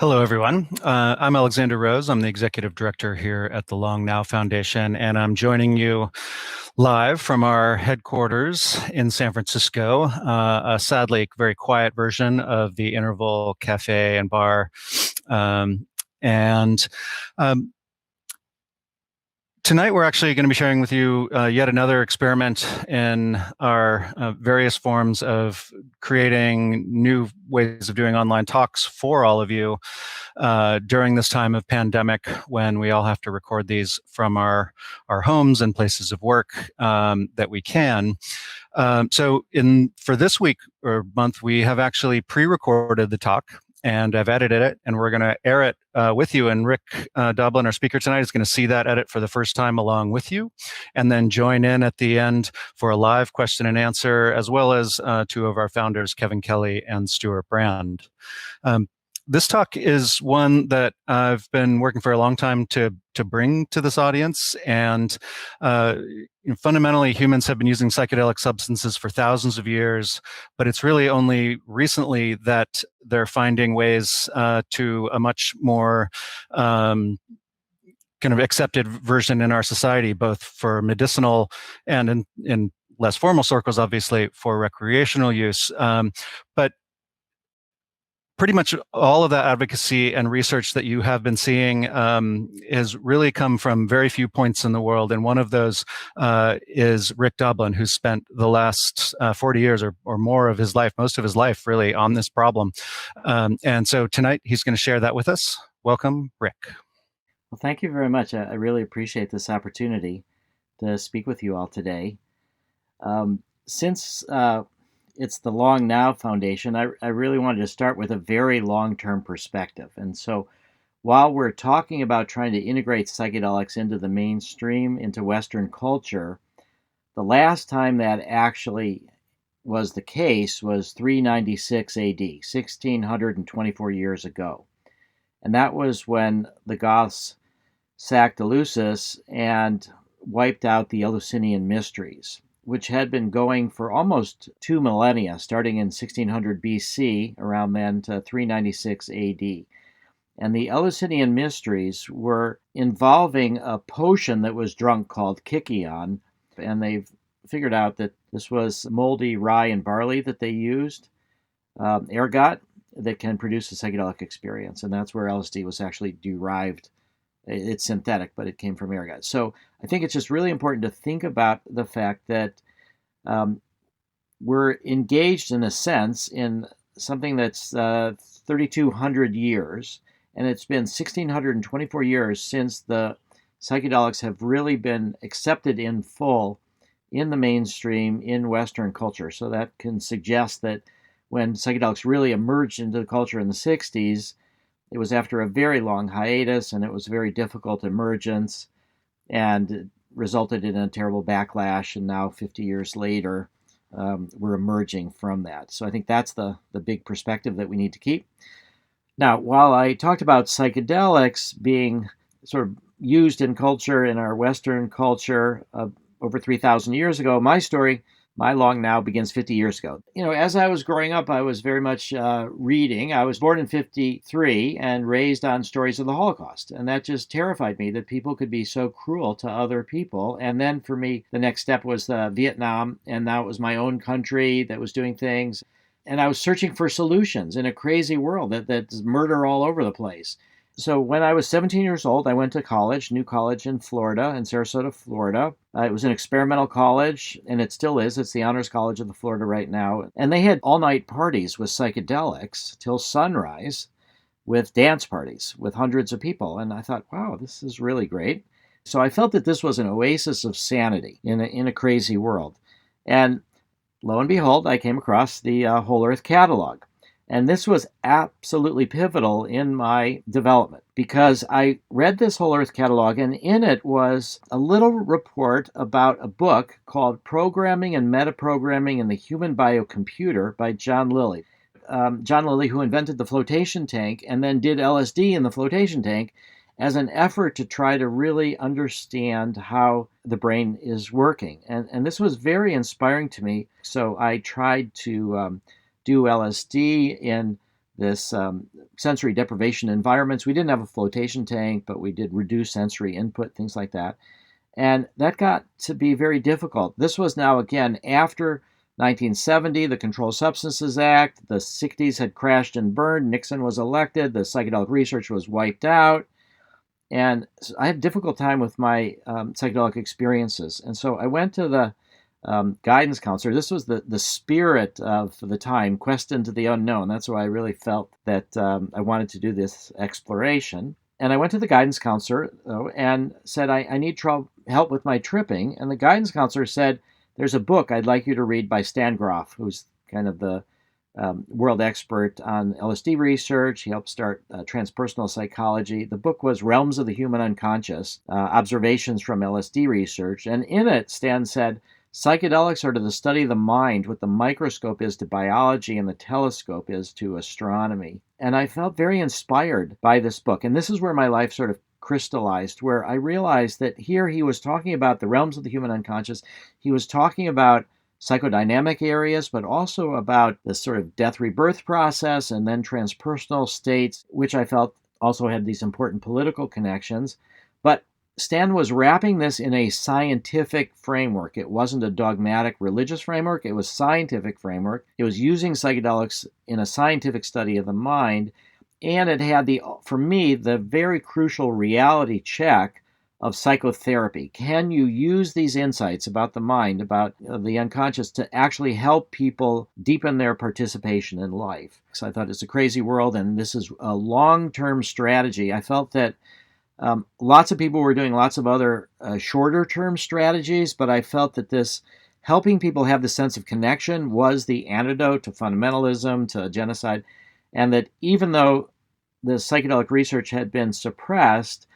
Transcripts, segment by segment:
Hello, everyone. I'm Alexander Rose. I'm the executive director here at the Long Now Foundation, and I'm joining you live from our headquarters in San Francisco, a sadly very quiet version of the Interval Cafe and Bar. Um, and um, Tonight, we're actually going to be sharing with you yet another experiment in our various forms of creating new ways of doing online talks for all of you during this time of pandemic when we all have to record these from our homes and places of work that we can. For this week or month, we have actually pre-recorded the talk, and I've edited it, and we're going to air it with you. And Rick Doblin, our speaker tonight, is going to see that edit for the first time along with you, and then join in at the end for a live question and answer, as well as two of our founders, Kevin Kelly and Stuart Brand. This talk is one that I've been working for a long time to bring to this audience, and fundamentally, humans have been using psychedelic substances for thousands of years, but it's really only recently that they're finding ways to a much more kind of accepted version in our society, both for medicinal and in less formal circles, obviously, for recreational use. But pretty much all of that advocacy and research that you have been seeing has really come from very few points in the world. And one of those is Rick Doblin, who spent the last 40 years or more of his life, most of his life really, on this problem. And so tonight he's going to share that with us. Welcome, Rick. Well, thank you very much. I really appreciate this opportunity to speak with you all today. Since it's the Long Now Foundation, I really wanted to start with a very long-term perspective. And so while we're talking about trying to integrate psychedelics into the mainstream, into Western culture, the last time that actually was the case was 396 AD, 1624 years ago. And that was when the Goths sacked Eleusis and wiped out the Eleusinian mysteries, which had been going for almost 2 millennia, starting in 1600 BC, around then, to 396 AD. And the Eleusinian mysteries were involving a potion that was drunk called Kykeon, and they've figured out that this was moldy rye and barley that they used, ergot, that can produce a psychedelic experience, and that's where LSD was actually derived. It's synthetic, but it came from ergot. So I think it's just really important to think about the fact that we're engaged, in a sense, in something that's 3,200 years, and it's been 1,624 years since the psychedelics have really been accepted in full in the mainstream in Western culture. So that can suggest that when psychedelics really emerged into the culture in the 60s, it was after a very long hiatus, and it was a very difficult emergence, and it resulted in a terrible backlash. And now, 50 years later, we're emerging from that. So I think that's the big perspective that we need to keep. Now, while I talked about psychedelics being sort of used in culture, in our Western culture, over 3,000 years ago, my Long Now begins 50 years ago. As I was growing up, I was very much reading. I was born in 1953 and raised on stories of the Holocaust. And that just terrified me, that people could be so cruel to other people. And then for me, the next step was Vietnam. And now it was my own country that was doing things. And I was searching for solutions in a crazy world that's murder all over the place. So when I was 17 years old, I went to college, New College in Florida, in Sarasota, Florida. It was an experimental college, and it still is. It's the Honors College of Florida right now. And they had all-night parties with psychedelics till sunrise, with dance parties with hundreds of people. And I thought, wow, this is really great. So I felt that this was an oasis of sanity in a crazy world. And lo and behold, I came across the Whole Earth Catalog. And this was absolutely pivotal in my development, because I read this Whole Earth Catalog, and in it was a little report about a book called Programming and Metaprogramming in the Human Biocomputer by John Lilly. John Lilly, who invented the flotation tank and then did LSD in the flotation tank as an effort to try to really understand how the brain is working. And this was very inspiring to me. So I tried to do LSD in this sensory deprivation environments. We didn't have a flotation tank, but we did reduce sensory input, things like that. And that got to be very difficult. This was now, again, after 1970, the Controlled Substances Act, the 60s had crashed and burned, Nixon was elected, the psychedelic research was wiped out, and so I had a difficult time with my psychedelic experiences. And so I went to the guidance counselor. This was the spirit of the time, quest into the unknown. That's why I really felt that I wanted to do this exploration. And I went to the guidance counselor and said, I need help with my tripping. And the guidance counselor said, there's a book I'd like you to read by Stan Grof, who's kind of the world expert on LSD research. He helped start transpersonal psychology. The book was Realms of the Human Unconscious, Observations from LSD Research. And in it, Stan said, psychedelics are to the study of the mind what the microscope is to biology and the telescope is to astronomy. And I felt very inspired by this book. And this is where my life sort of crystallized, where I realized that here he was talking about the realms of the human unconscious. He was talking about psychodynamic areas, but also about the sort of death rebirth process and then transpersonal states, which I felt also had these important political connections. But Stan was wrapping this in a scientific framework. It wasn't a dogmatic religious framework. It was scientific framework. It was using psychedelics in a scientific study of the mind. And it had for me, the very crucial reality check of psychotherapy. Can you use these insights about the mind, about the unconscious, to actually help people deepen their participation in life? So I thought it's a crazy world, and this is a long-term strategy. I felt that lots of people were doing lots of other shorter-term strategies, but I felt that this helping people have the sense of connection was the antidote to fundamentalism, to genocide, and that even though the psychedelic research had been suppressed,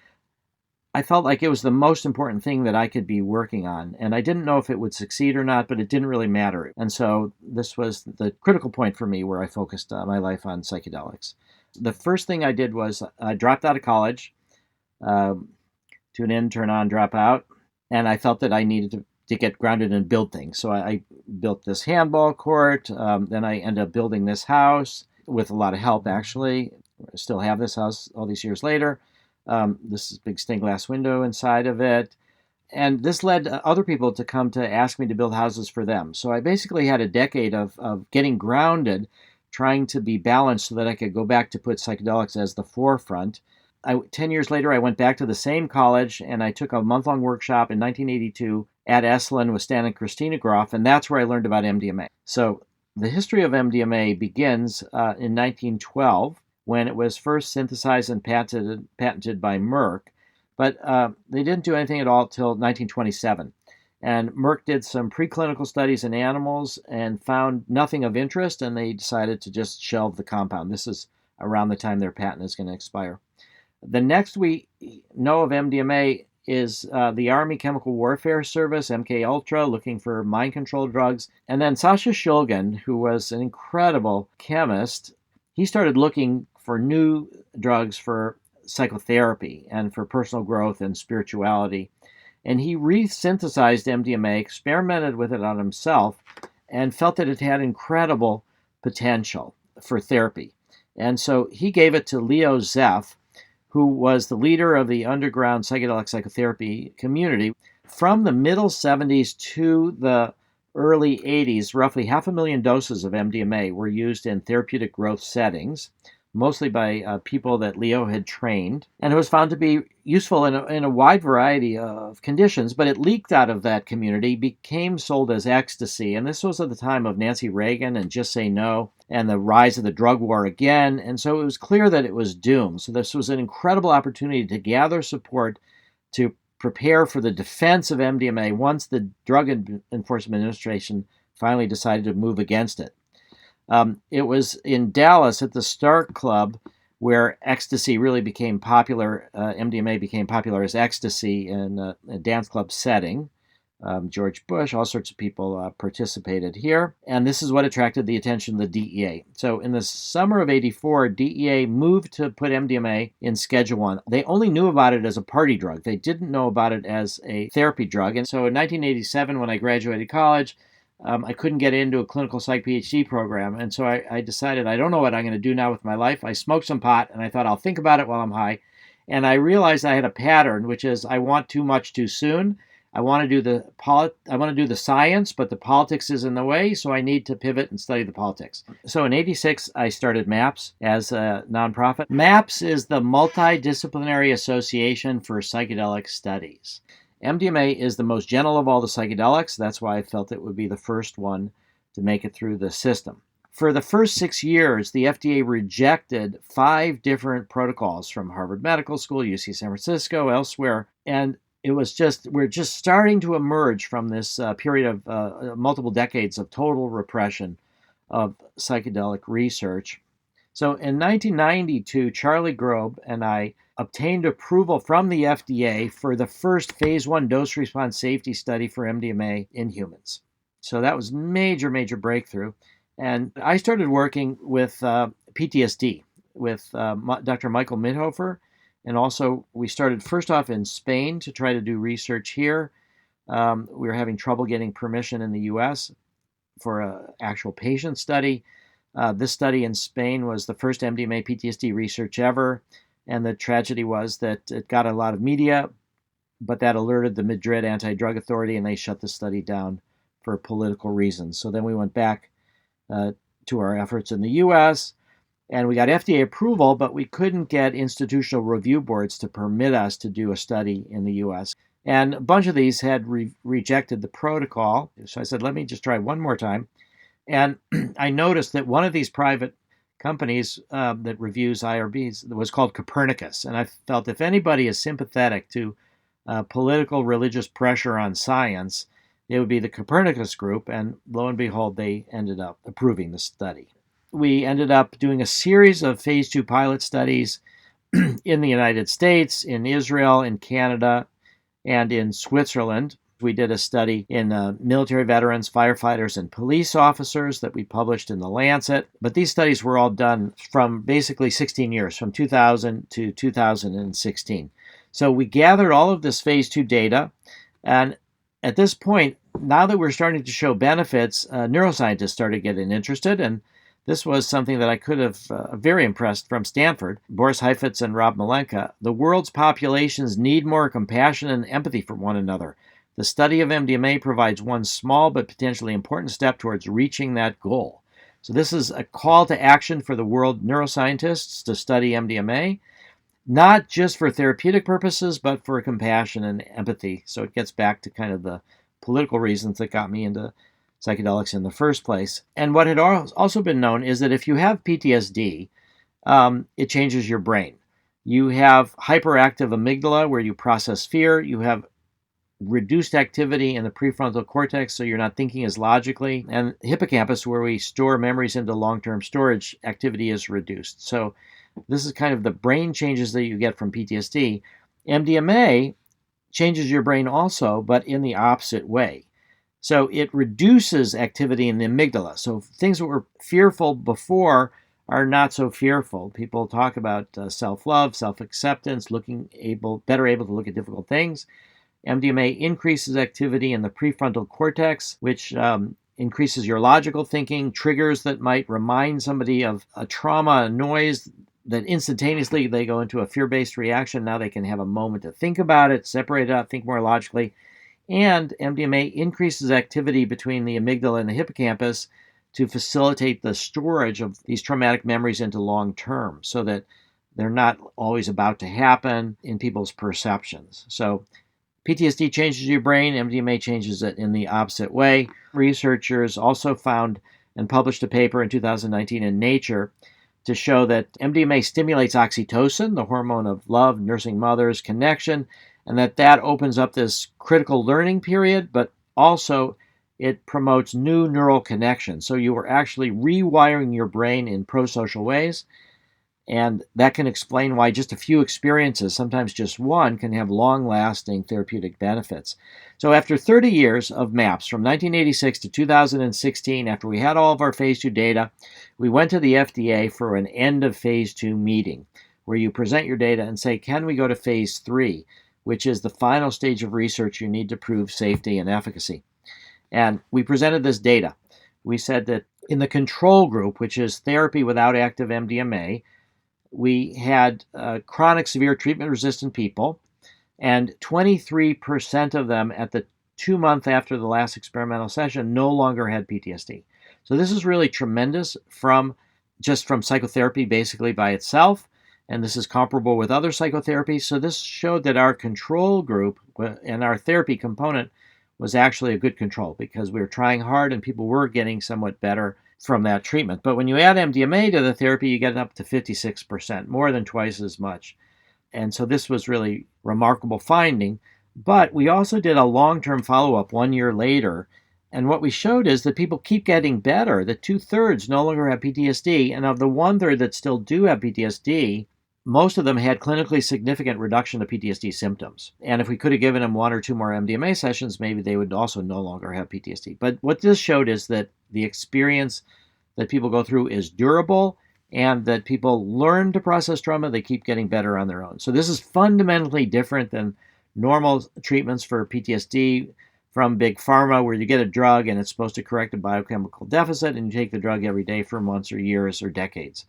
I felt like it was the most important thing that I could be working on. And I didn't know if it would succeed or not, but it didn't really matter. And so this was the critical point for me where I focused my life on psychedelics. The first thing I did was I dropped out of college, tune in, turn on, drop out. And I felt that I needed to get grounded and build things. So I built this handball court. Then I ended up building this house with a lot of help, actually. I still have this house all these years later. This is a big stained glass window inside of it. And this led other people to come to ask me to build houses for them. So I basically had a decade of getting grounded, trying to be balanced so that I could go back to put psychedelics as the forefront. 10 years later, I went back to the same college and I took a month-long workshop in 1982 at Esalen with Stan and Christina Grof, and that's where I learned about MDMA. So the history of MDMA begins in 1912, when it was first synthesized and patented by Merck. But they didn't do anything at all until 1927. And Merck did some preclinical studies in animals and found nothing of interest, and they decided to just shelve the compound. This is around the time their patent is going to expire. The next we know of MDMA is the Army Chemical Warfare Service, MK-Ultra, looking for mind control drugs. And then Sasha Shulgin, who was an incredible chemist, he started looking for new drugs for psychotherapy and for personal growth and spirituality. And he resynthesized MDMA, experimented with it on himself, and felt that it had incredible potential for therapy. And so he gave it to Leo Zeff, who was the leader of the underground psychedelic psychotherapy community. From the middle 70s to the early 80s, roughly 500,000 doses of MDMA were used in therapeutic growth settings, mostly by people that Leo had trained. And it was found to be useful in a wide variety of conditions, but it leaked out of that community, became sold as ecstasy. And this was at the time of Nancy Reagan and Just Say No and the rise of the drug war again. And so it was clear that it was doomed. So this was an incredible opportunity to gather support to prepare for the defense of MDMA once the Drug Enforcement Administration finally decided to move against it. It was in Dallas at the Starck Club where ecstasy really became popular. MDMA became popular as ecstasy in a dance club setting. George Bush, all sorts of people participated here. And this is what attracted the attention of the DEA. So in the summer of '84, DEA moved to put MDMA in Schedule 1. They only knew about it as a party drug. They didn't know about it as a therapy drug. And so in 1987, when I graduated college, I couldn't get into a clinical psych Ph.D. program. And so I decided, I don't know what I'm going to do now with my life. I smoked some pot and I thought I'll think about it while I'm high. And I realized I had a pattern, which is I want too much too soon. I want to do the science, but the politics is in the way, so I need to pivot and study the politics. So in '86, I started MAPS as a nonprofit. MAPS is the Multidisciplinary Association for Psychedelic Studies. MDMA is the most gentle of all the psychedelics. That's why I felt it would be the first one to make it through the system. For the first 6 years, the FDA rejected 5 different protocols from Harvard Medical School, UC San Francisco, elsewhere, and we're just starting to emerge from this period of multiple decades of total repression of psychedelic research. So in 1992, Charlie Grof and I obtained approval from the FDA for the first phase 1 dose-response safety study for MDMA in humans. So that was major, major breakthrough. And I started working with PTSD with Dr. Michael Mithofer. And also, we started first off in Spain to try to do research here. We were having trouble getting permission in the US for an actual patient study. This study in Spain was the first MDMA PTSD research ever. And the tragedy was that it got a lot of media, but that alerted the Madrid Anti-Drug Authority, and they shut the study down for political reasons. So then we went back to our efforts in the US, and we got FDA approval, but we couldn't get institutional review boards to permit us to do a study in the US. And a bunch of these had rejected the protocol. So I said, let me just try one more time. And I noticed that one of these private companies that reviews IRBs was called Copernicus. And I felt if anybody is sympathetic to political religious pressure on science, it would be the Copernicus group. And lo and behold, they ended up approving the study. We ended up doing a series of phase 2 pilot studies in the United States, in Israel, in Canada, and in Switzerland. We did a study in military veterans, firefighters, and police officers that we published in The Lancet. But these studies were all done from basically 16 years, from 2000 to 2016. So we gathered all of this phase 2 data. And at this point, now that we're starting to show benefits, neuroscientists started getting interested. And this was something that I could have very impressed from Stanford, Boris Heifetz and Rob Malenka. The world's populations need more compassion and empathy for one another. The study of MDMA provides one small but potentially important step towards reaching that goal. So this is a call to action for the world neuroscientists to study MDMA, not just for therapeutic purposes, but for compassion and empathy. So it gets back to kind of the political reasons that got me into psychedelics in the first place. And what had also been known is that if you have PTSD, it changes your brain. You have hyperactive amygdala where you process fear. You have reduced activity in the prefrontal cortex, so you're not thinking as logically. And hippocampus, where we store memories into long-term storage, activity is reduced. So this is kind of the brain changes that you get from PTSD. MDMA changes your brain also, but in the opposite way. So it reduces activity in the amygdala. So things that were fearful before are not so fearful. People talk about self-love, self-acceptance, better able to look at difficult things. MDMA increases activity in the prefrontal cortex, which increases your logical thinking, triggers that might remind somebody of a trauma, a noise, that instantaneously they go into a fear-based reaction. Now they can have a moment to think about it, separate it out, think more logically. And MDMA increases activity between the amygdala and the hippocampus to facilitate the storage of these traumatic memories into long term so that they're not always about to happen in people's perceptions. So PTSD changes your brain, MDMA changes it in the opposite way. Researchers also found and published a paper in 2019 in Nature to show that MDMA stimulates oxytocin, the hormone of love, nursing mothers, connection, and that opens up this critical learning period, but also it promotes new neural connections. So you are actually rewiring your brain in pro-social ways, and that can explain why just a few experiences, sometimes just one, can have long-lasting therapeutic benefits. So after 30 years of MAPS, from 1986 to 2016, after we had all of our phase 2 data, we went to the FDA for an end of phase 2 meeting, where you present your data and say, can we go to phase 3, which is the final stage of research you need to prove safety and efficacy. And we presented this data. We said that in the control group, which is therapy without active MDMA, we had chronic severe treatment-resistant people, and 23% of them at the 2 month after the last experimental session no longer had PTSD. So this is really tremendous from psychotherapy basically by itself, and this is comparable with other psychotherapies. So this showed that our control group and our therapy component was actually a good control because we were trying hard and people were getting somewhat better from that treatment. But when you add MDMA to the therapy, you get up to 56%, more than twice as much. And so this was really remarkable finding. But we also did a long-term follow-up 1 year later. And what we showed is that people keep getting better, that 2/3 no longer have PTSD. And of the 1/3 that still do have PTSD, most of them had clinically significant reduction of PTSD symptoms. And if we could have given them 1 or 2 more MDMA sessions, maybe they would also no longer have PTSD. But what this showed is that the experience that people go through is durable and that people learn to process trauma. They keep getting better on their own. So this is fundamentally different than normal treatments for PTSD from big pharma, where you get a drug and it's supposed to correct a biochemical deficit and you take the drug every day for months or years or decades.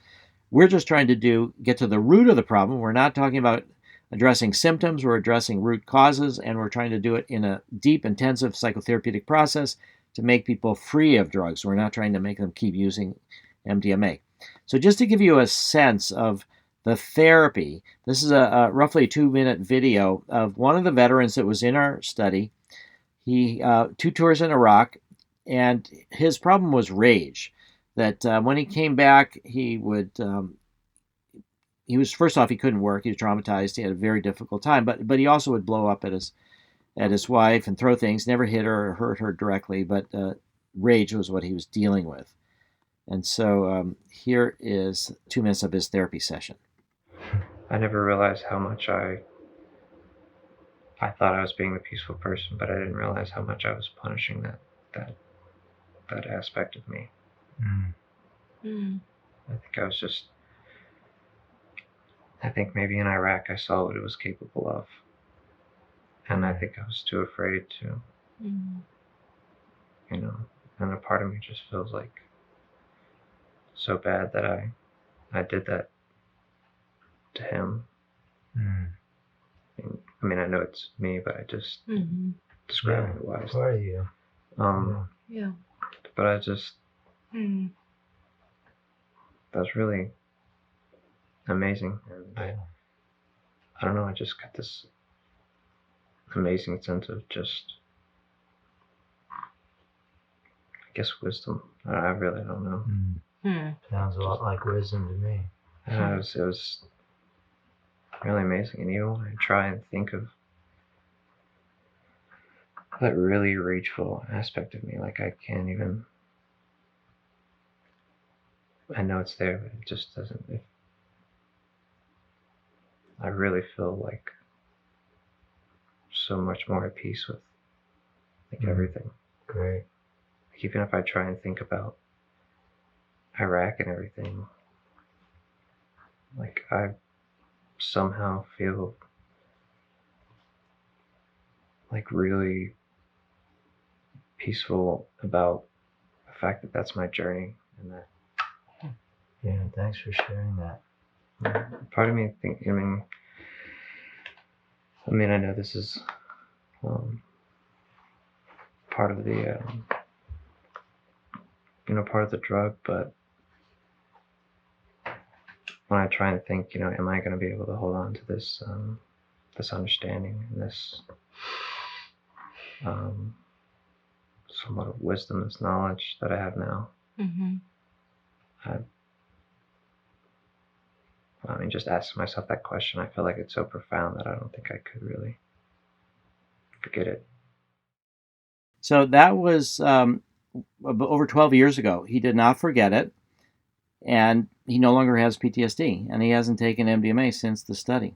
We're just trying to get to the root of the problem. We're not talking about addressing symptoms, we're addressing root causes, and we're trying to do it in a deep, intensive psychotherapeutic process to make people free of drugs. We're not trying to make them keep using MDMA. So just to give you a sense of the therapy, this is a roughly 2-minute video of one of the veterans that was in our study. He 2 tours in Iraq, and his problem was rage. That when he came back, he was first off, he couldn't work. He was traumatized. He had a very difficult time. But he also would blow up at his wife and throw things. Never hit her or hurt her directly, but rage was what he was dealing with. And so here is 2 minutes of his therapy session. I never realized how much I thought I was being the peaceful person, but I didn't realize how much I was punishing that aspect of me. I think maybe in Iraq I saw what it was capable of, and I think I was too afraid to, and a part of me just feels like so bad that I did that to him. I mean, I know it's me, but I just describing it wise. Part of you. But I just that's really amazing. And I don't know, I just got this amazing sense of just, I guess, wisdom. I really don't know. Sounds a lot like wisdom to me. It was really amazing. And even when I try and think of that really rageful aspect of me, like I can't even, I know it's there, but it just doesn't, I really feel like so much more at peace with everything. Great. Like even if I try and think about Iraq and everything, like I somehow feel like really peaceful about the fact that that's my journey, and that. Yeah, thanks for sharing that. Part of me I know this is part of the part of the drug, but when I try and think, am I going to be able to hold on to this this understanding and this somewhat of wisdom, this knowledge that I have now? I mean, just asking myself that question, I feel like it's so profound that I don't think I could really forget it. So that was over 12 years ago. He did not forget it, and he no longer has PTSD, and he hasn't taken MDMA since the study.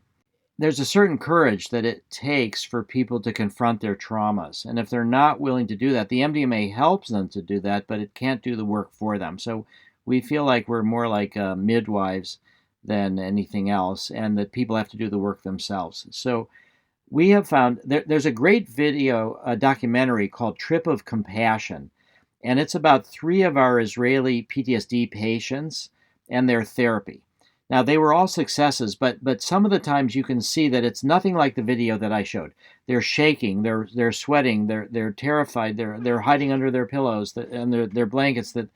There's a certain courage that it takes for people to confront their traumas, and if they're not willing to do that, the MDMA helps them to do that, but it can't do the work for them. So we feel like we're more like midwives than anything else, and that people have to do the work themselves. So we have found there's a great video, a documentary called Trip of Compassion, and it's about 3 of our Israeli PTSD patients and their therapy. Now, they were all successes, but some of the times you can see that it's nothing like the video that I showed. They're shaking, they're sweating, they're terrified, they're hiding under their pillows and their blankets. That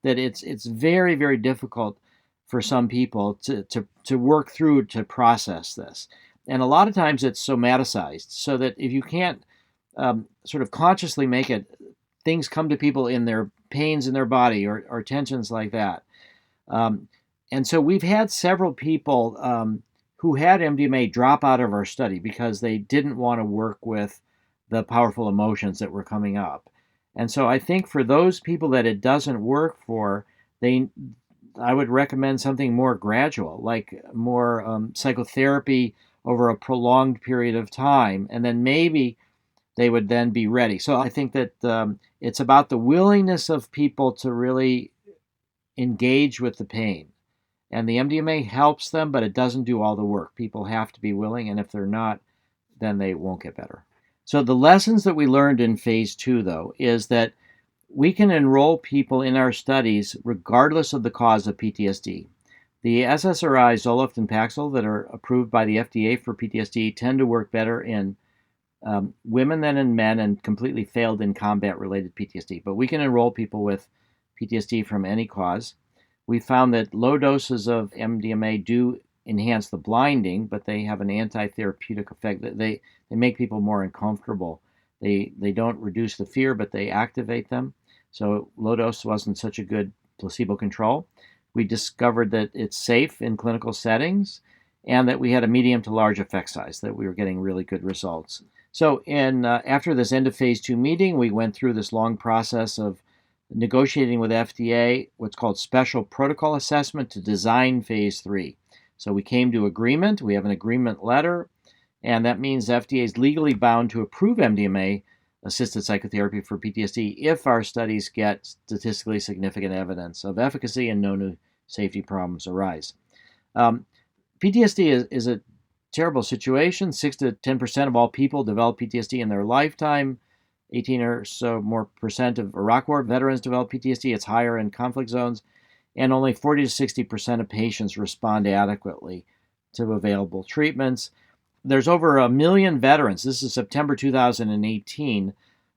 it's very, very difficult for some people to work through, to process this. And a lot of times it's somaticized, so that if you can't sort of consciously make it, things come to people in their pains in their body or tensions like that. And so we've had several people who had MDMA drop out of our study because they didn't want to work with the powerful emotions that were coming up. And so I think for those people that it doesn't work for, I would recommend something more gradual, like more psychotherapy over a prolonged period of time, and then maybe they would then be ready. So I think that it's about the willingness of people to really engage with the pain. And the MDMA helps them, but it doesn't do all the work. People have to be willing, and if they're not, then they won't get better. So the lessons that we learned in phase 2, though, is that we can enroll people in our studies regardless of the cause of PTSD. The SSRI, Zoloft and Paxil, that are approved by the FDA for PTSD tend to work better in women than in men, and completely failed in combat-related PTSD. But we can enroll people with PTSD from any cause. We found that low doses of MDMA do enhance the blinding, but they have an anti-therapeutic effect. They make people more uncomfortable. They don't reduce the fear, but they activate them. So low dose wasn't such a good placebo control. We discovered that it's safe in clinical settings, and that we had a medium to large effect size, that we were getting really good results. So after this end of phase 2 meeting, we went through this long process of negotiating with FDA what's called special protocol assessment to design phase 3. So we came to agreement. We have an agreement letter, and that means FDA is legally bound to approve MDMA-assisted psychotherapy for PTSD if our studies get statistically significant evidence of efficacy and no new safety problems arise. PTSD is a terrible situation. 6 to 10% of all people develop PTSD in their lifetime. 18 or so more percent of Iraq War veterans develop PTSD. It's higher in conflict zones. And only 40 to 60% of patients respond adequately to available treatments. There's over 1 million veterans. This is September 2018.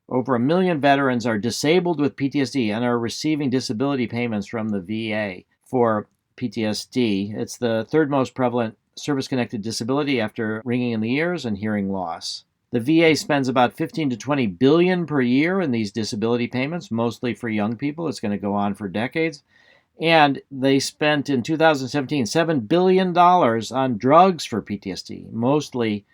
Over 1 million veterans are disabled with PTSD and are receiving disability payments from the VA for PTSD. It's the 3rd most prevalent service-connected disability after ringing in the ears and hearing loss. The VA spends about 15 to 20 billion per year in these disability payments, mostly for young people. It's going to go on for decades. And they spent in 2017 $7 billion on drugs for PTSD. Mostly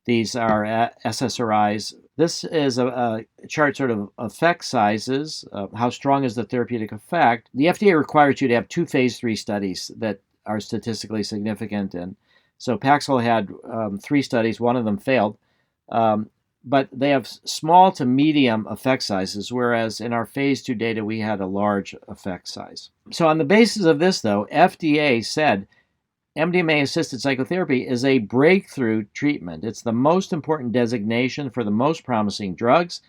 these are SSRIs. This is a chart sort of effect sizes, how strong is the therapeutic effect. The FDA requires you to have 2 phase 3 studies that are statistically significant. And so Paxil had 3 studies, one of them failed. But they have small to medium effect sizes, whereas in our phase 2 data, we had a large effect size. So on the basis of this, though, FDA said MDMA-assisted psychotherapy is a breakthrough treatment. It's the most important designation for the most promising drugs,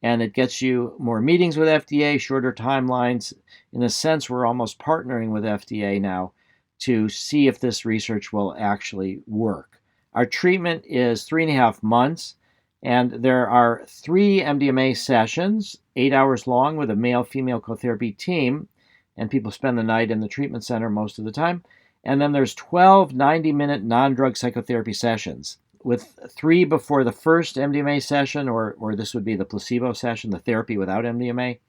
and it gets you more meetings with FDA, shorter timelines. In a sense, we're almost partnering with FDA now to see if this research will actually work. Our treatment is 3.5 months, and there are 3 MDMA sessions, 8 hours long, with a male-female co-therapy team, and people spend the night in the treatment center most of the time. And then there's 12 90-minute non-drug psychotherapy sessions, with 3 before the first MDMA session, or this would be the placebo session, the therapy without MDMA,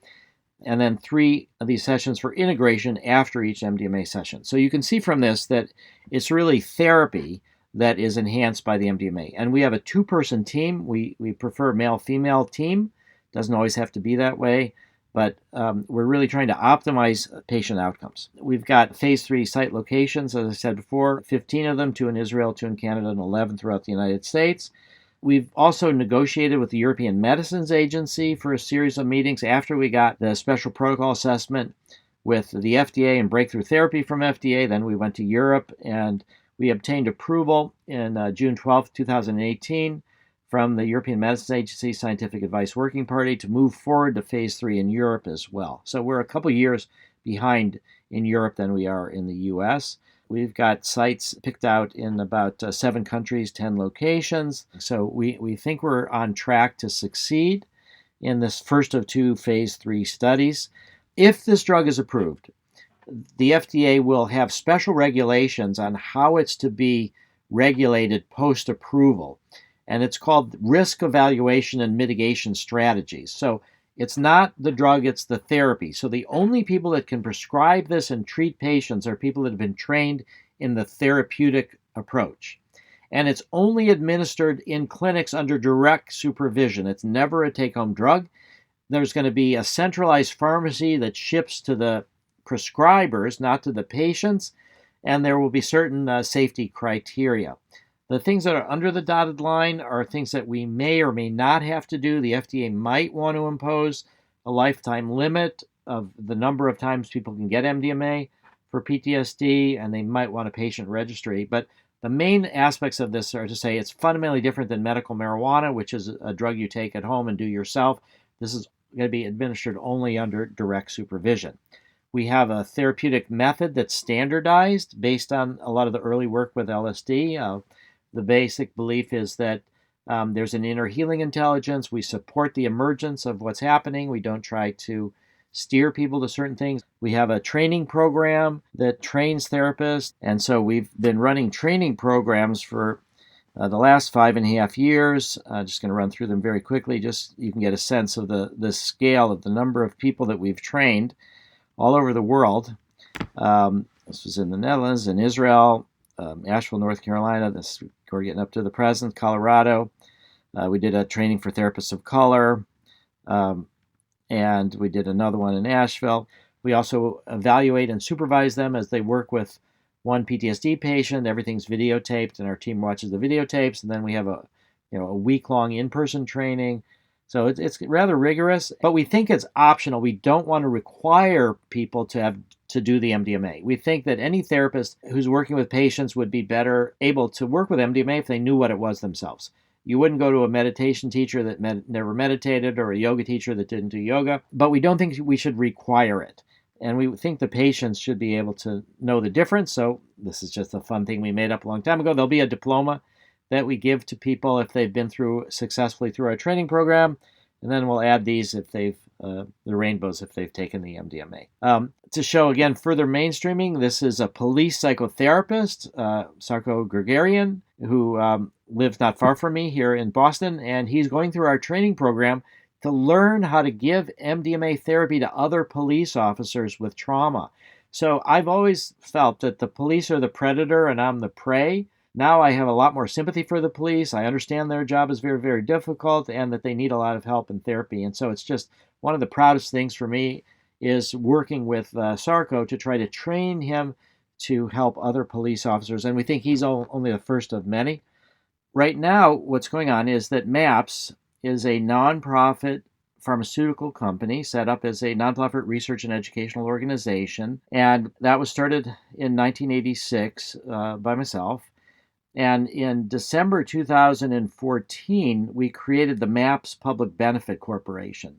and then 3 of these sessions for integration after each MDMA session. So you can see from this that it's really therapy that is enhanced by the MDMA. And we have a 2-person team. We prefer male-female team. Doesn't always have to be that way, but we're really trying to optimize patient outcomes. We've got phase 3 site locations, as I said before, 15 of them, 2 in Israel, 2 in Canada, and 11 throughout the United States. We've also negotiated with the European Medicines Agency for a series of meetings after we got the special protocol assessment with the FDA and breakthrough therapy from FDA. Then we went to Europe, and we obtained approval in June 12, 2018 from the European Medicines Agency Scientific Advice Working Party to move forward to phase 3 in Europe as well. So we're a couple years behind in Europe than we are in the US. We've got sites picked out in about 7 countries, 10 locations. So we think we're on track to succeed in this first of 2 phase 3 studies. If this drug is approved, the FDA will have special regulations on how it's to be regulated post-approval. And it's called risk evaluation and mitigation strategies. So it's not the drug, it's the therapy. So the only people that can prescribe this and treat patients are people that have been trained in the therapeutic approach. And it's only administered in clinics under direct supervision. It's never a take-home drug. There's going to be a centralized pharmacy that ships to the prescribers, not to the patients, and there will be certain safety criteria. The things that are under the dotted line are things that we may or may not have to do. The FDA might want to impose a lifetime limit of the number of times people can get MDMA for PTSD, and they might want a patient registry. But the main aspects of this are to say it's fundamentally different than medical marijuana, which is a drug you take at home and do yourself. This is going to be administered only under direct supervision. We have a therapeutic method that's standardized based on a lot of the early work with LSD. The basic belief is that there's an inner healing intelligence. We support the emergence of what's happening. We don't try to steer people to certain things. We have a training program that trains therapists. And so we've been running training programs for the last 5.5 years. Just going to run through them very quickly, just you can get a sense of the scale of the number of people that we've trained all over the world. This was in the Netherlands, in Israel, Asheville, North Carolina. We're getting up to the present, Colorado. We did a training for therapists of color, and we did another one in Asheville. We also evaluate and supervise them as they work with one PTSD patient. Everything's videotaped, and our team watches the videotapes. And then we have a week-long in-person training. So it's rather rigorous, but we think it's optional. We don't want to require people to do the MDMA. We think that any therapist who's working with patients would be better able to work with MDMA if they knew what it was themselves. You wouldn't go to a meditation teacher that never meditated or a yoga teacher that didn't do yoga, but we don't think we should require it. And we think the patients should be able to know the difference. So this is just a fun thing we made up a long time ago. There'll be a diploma that we give to people if they've been successfully through our training program. And then we'll add these if they've, the rainbows if they've taken the MDMA. To show, again, further mainstreaming, this is a police psychotherapist, Sarko Gergerian, who lives not far from me here in Boston. And he's going through our training program to learn how to give MDMA therapy to other police officers with trauma. So I've always felt that the police are the predator and I'm the prey. Now I have a lot more sympathy for the police. I understand their job is very, very difficult and that they need a lot of help and therapy. And so it's just one of the proudest things for me is working with Sarko to try to train him to help other police officers. And we think he's only the first of many. Right now, what's going on is that MAPS is a nonprofit pharmaceutical company set up as a nonprofit research and educational organization. And that was started in 1986 by myself. And in December 2014, we created the MAPS Public Benefit Corporation.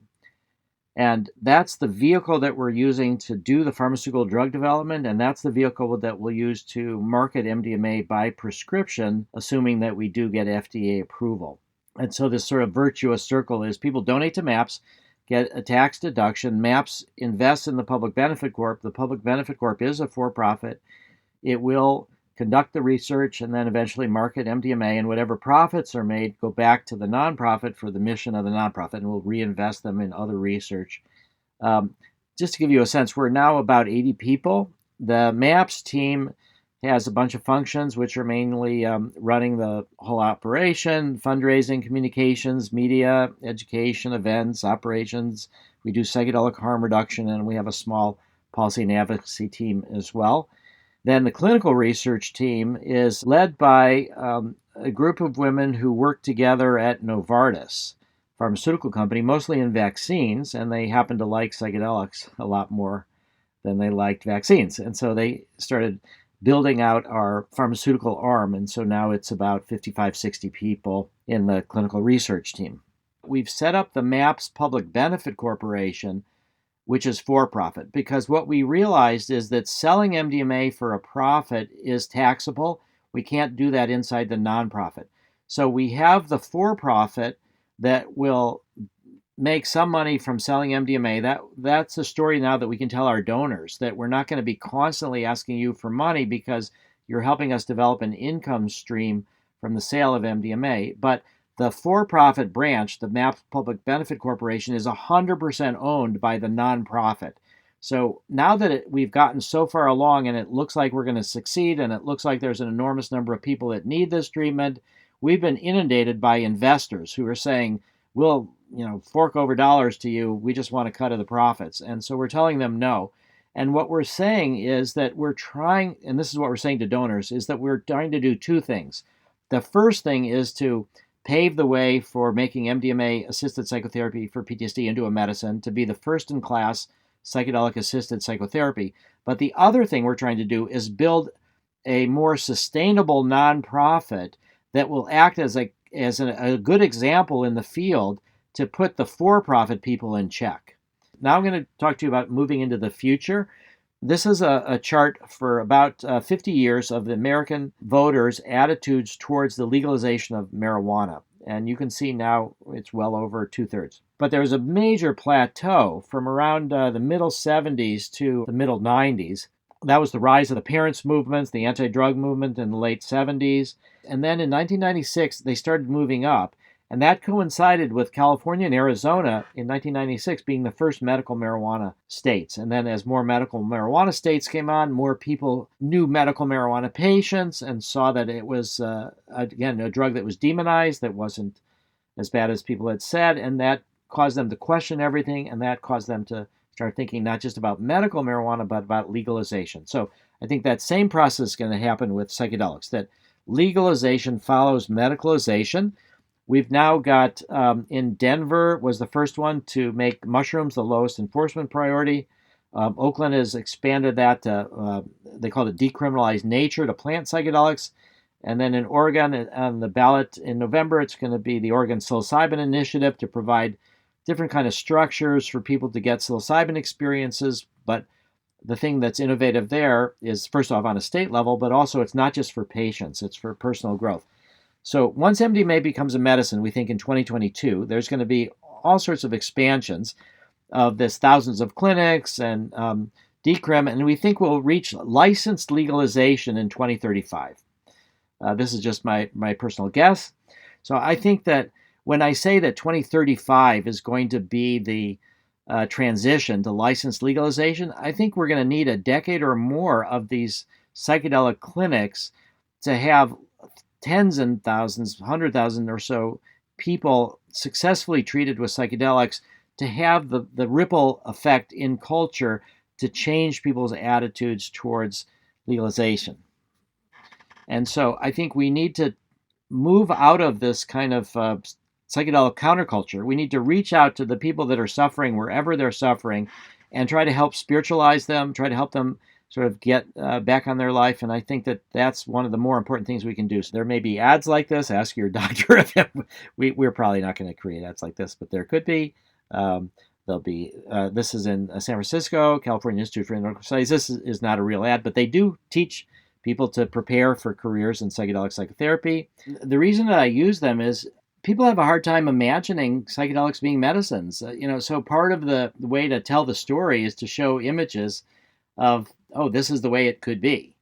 And that's the vehicle that we're using to do the pharmaceutical drug development, and that's the vehicle that we'll use to market MDMA by prescription, assuming that we do get FDA approval. And so this sort of virtuous circle is people donate to MAPS, get a tax deduction. MAPS invests in the Public Benefit Corp. The Public Benefit Corp is a for-profit. It will conduct the research and then eventually market MDMA, and whatever profits are made go back to the nonprofit for the mission of the nonprofit, and we'll reinvest them in other research. Just to give you a sense, we're now about 80 people. The MAPS team has a bunch of functions, which are mainly running the whole operation, fundraising, communications, media, education, events, operations. We do psychedelic harm reduction, and we have a small policy and advocacy team as well. Then the clinical research team is led by a group of women who work together at Novartis, pharmaceutical company, mostly in vaccines, and they happen to like psychedelics a lot more than they liked vaccines. And so they started building out our pharmaceutical arm, and so now it's about 55, 60 people in the clinical research team. We've set up the MAPS Public Benefit Corporation, which is for profit, because what we realized is that selling MDMA for a profit is taxable. We can't do that inside the nonprofit. So we have the for profit that will make some money from selling MDMA. That's a story now that we can tell our donors, that we're not going to be constantly asking you for money because you're helping us develop an income stream from the sale of MDMA. But the for-profit branch, the MAPS Public Benefit Corporation, is 100% owned by the nonprofit. So now that we've gotten so far along and it looks like we're going to succeed and it looks like there's an enormous number of people that need this treatment, we've been inundated by investors who are saying, we'll fork over dollars to you. We just want a cut of the profits. And so we're telling them no. And what we're saying is that we're trying, and this is what we're saying to donors, is that we're trying to do two things. The first thing is to pave the way for making MDMA-assisted psychotherapy for PTSD into a medicine, to be the first-in-class psychedelic-assisted psychotherapy. But the other thing we're trying to do is build a more sustainable nonprofit that will act as a good example in the field to put the for-profit people in check. Now I'm going to talk to you about moving into the future. This is a chart for about 50 years of the American voters' attitudes towards the legalization of marijuana. And you can see now it's well over 2/3. But there was a major plateau from around the middle 70s to the middle 90s. That was the rise of the parents' movements, the anti-drug movement in the late 70s. And then in 1996, they started moving up. And that coincided with California and Arizona in 1996 being the first medical marijuana states. And then as more medical marijuana states came on, more people knew medical marijuana patients and saw that it was, again, a drug that was demonized, that wasn't as bad as people had said. And that caused them to question everything. And that caused them to start thinking not just about medical marijuana, but about legalization. So I think that same process is going to happen with psychedelics, that legalization follows medicalization. We've now got, in Denver was the first one to make mushrooms the lowest enforcement priority. Oakland has expanded that to, they call it decriminalize nature, to plant psychedelics. And then in Oregon, on the ballot in November, it's going to be the Oregon Psilocybin Initiative to provide different kind of structures for people to get psilocybin experiences. But the thing that's innovative there is, first off, on a state level, but also it's not just for patients, it's for personal growth. So once MDMA becomes a medicine, we think in 2022, there's going to be all sorts of expansions of this, thousands of clinics and decrim, and we think we'll reach licensed legalization in 2035. This is just my personal guess. So I think that when I say that 2035 is going to be the transition to licensed legalization, I think we're going to need a decade or more of these psychedelic clinics to have tens and thousands, 100,000 or so people successfully treated with psychedelics, to have the ripple effect in culture to change people's attitudes towards legalization. And so I think we need to move out of this kind of psychedelic counterculture. We need to reach out to the people that are suffering wherever they're suffering and try to help spiritualize them, try to help them sort of get back on their life. And I think that that's one of the more important things we can do. So there may be ads like this. Ask your doctor if we're probably not going to create ads like this, but there could be. There'll be, this is in San Francisco, California Institute for Analytical Studies. This is not a real ad, but they do teach people to prepare for careers in psychedelic psychotherapy. The reason that I use them is people have a hard time imagining psychedelics being medicines. So part of the way to tell the story is to show images of, oh, this is the way it could be.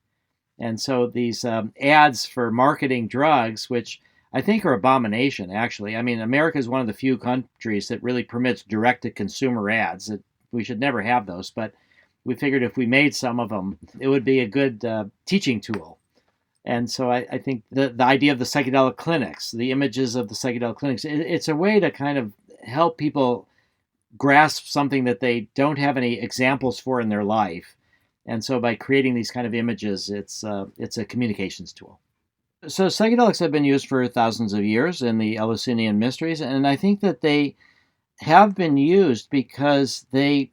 And so these ads for marketing drugs, which I think are abomination, actually. I mean, America is one of the few countries that really permits direct-to-consumer ads. We should never have those, but we figured if we made some of them, it would be a good teaching tool. And so I think the idea of the psychedelic clinics, the images of the psychedelic clinics, it's a way to kind of help people grasp something that they don't have any examples for in their life. And so by creating these kind of images, it's a communications tool. So psychedelics have been used for thousands of years in the Eleusinian mysteries, and I think that they have been used because they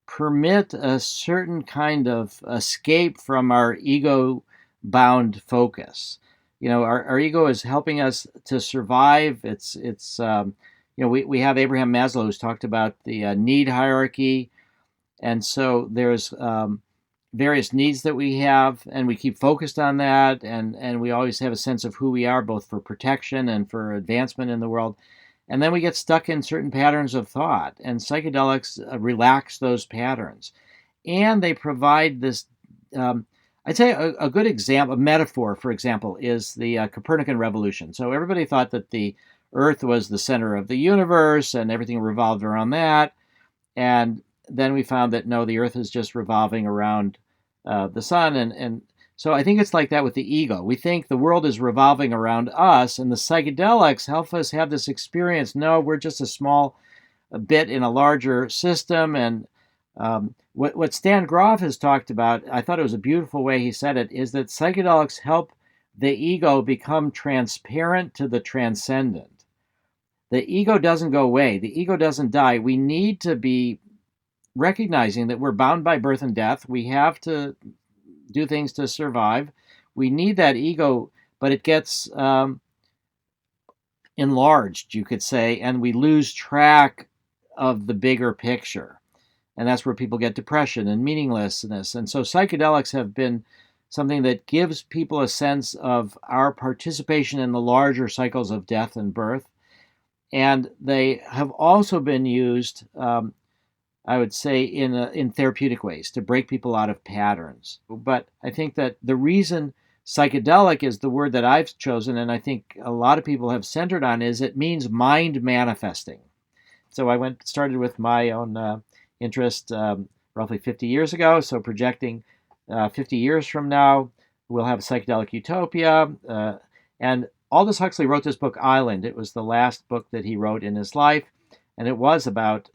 permit a certain kind of escape from our ego-bound focus. our ego is helping us to survive. We have Abraham Maslow who's talked about the need hierarchy. And so there's various needs that we have, and we keep focused on that, and we always have a sense of who we are, both for protection and for advancement in the world. And then we get stuck in certain patterns of thought, and psychedelics relax those patterns. And they provide this, I'd say a good example, a metaphor, for example, is the Copernican revolution. So everybody thought that the Earth was the center of the universe and everything revolved around that. And then we found that no, the Earth is just revolving around the sun. And so I think it's like that with the ego. We think the world is revolving around us, and the psychedelics help us have this experience. No, we're just a small bit in a larger system. And what Stan Grof has talked about, I thought it was a beautiful way he said it, is that psychedelics help the ego become transparent to the transcendent. The ego doesn't go away. The ego doesn't die. We need to be recognizing that we're bound by birth and death. We have to do things to survive. We need that ego, but it gets enlarged, you could say, and we lose track of the bigger picture. And that's where people get depression and meaninglessness. And so psychedelics have been something that gives people a sense of our participation in the larger cycles of death and birth. And they have also been used, I would say, in therapeutic ways to break people out of patterns. But I think that the reason psychedelic is the word that I've chosen, and I think a lot of people have centered on, is it means mind manifesting. So I started with my own interest roughly 50 years ago. So projecting 50 years from now, we'll have a psychedelic utopia. And Aldous Huxley wrote this book, Island. It was the last book that he wrote in his life. And it was about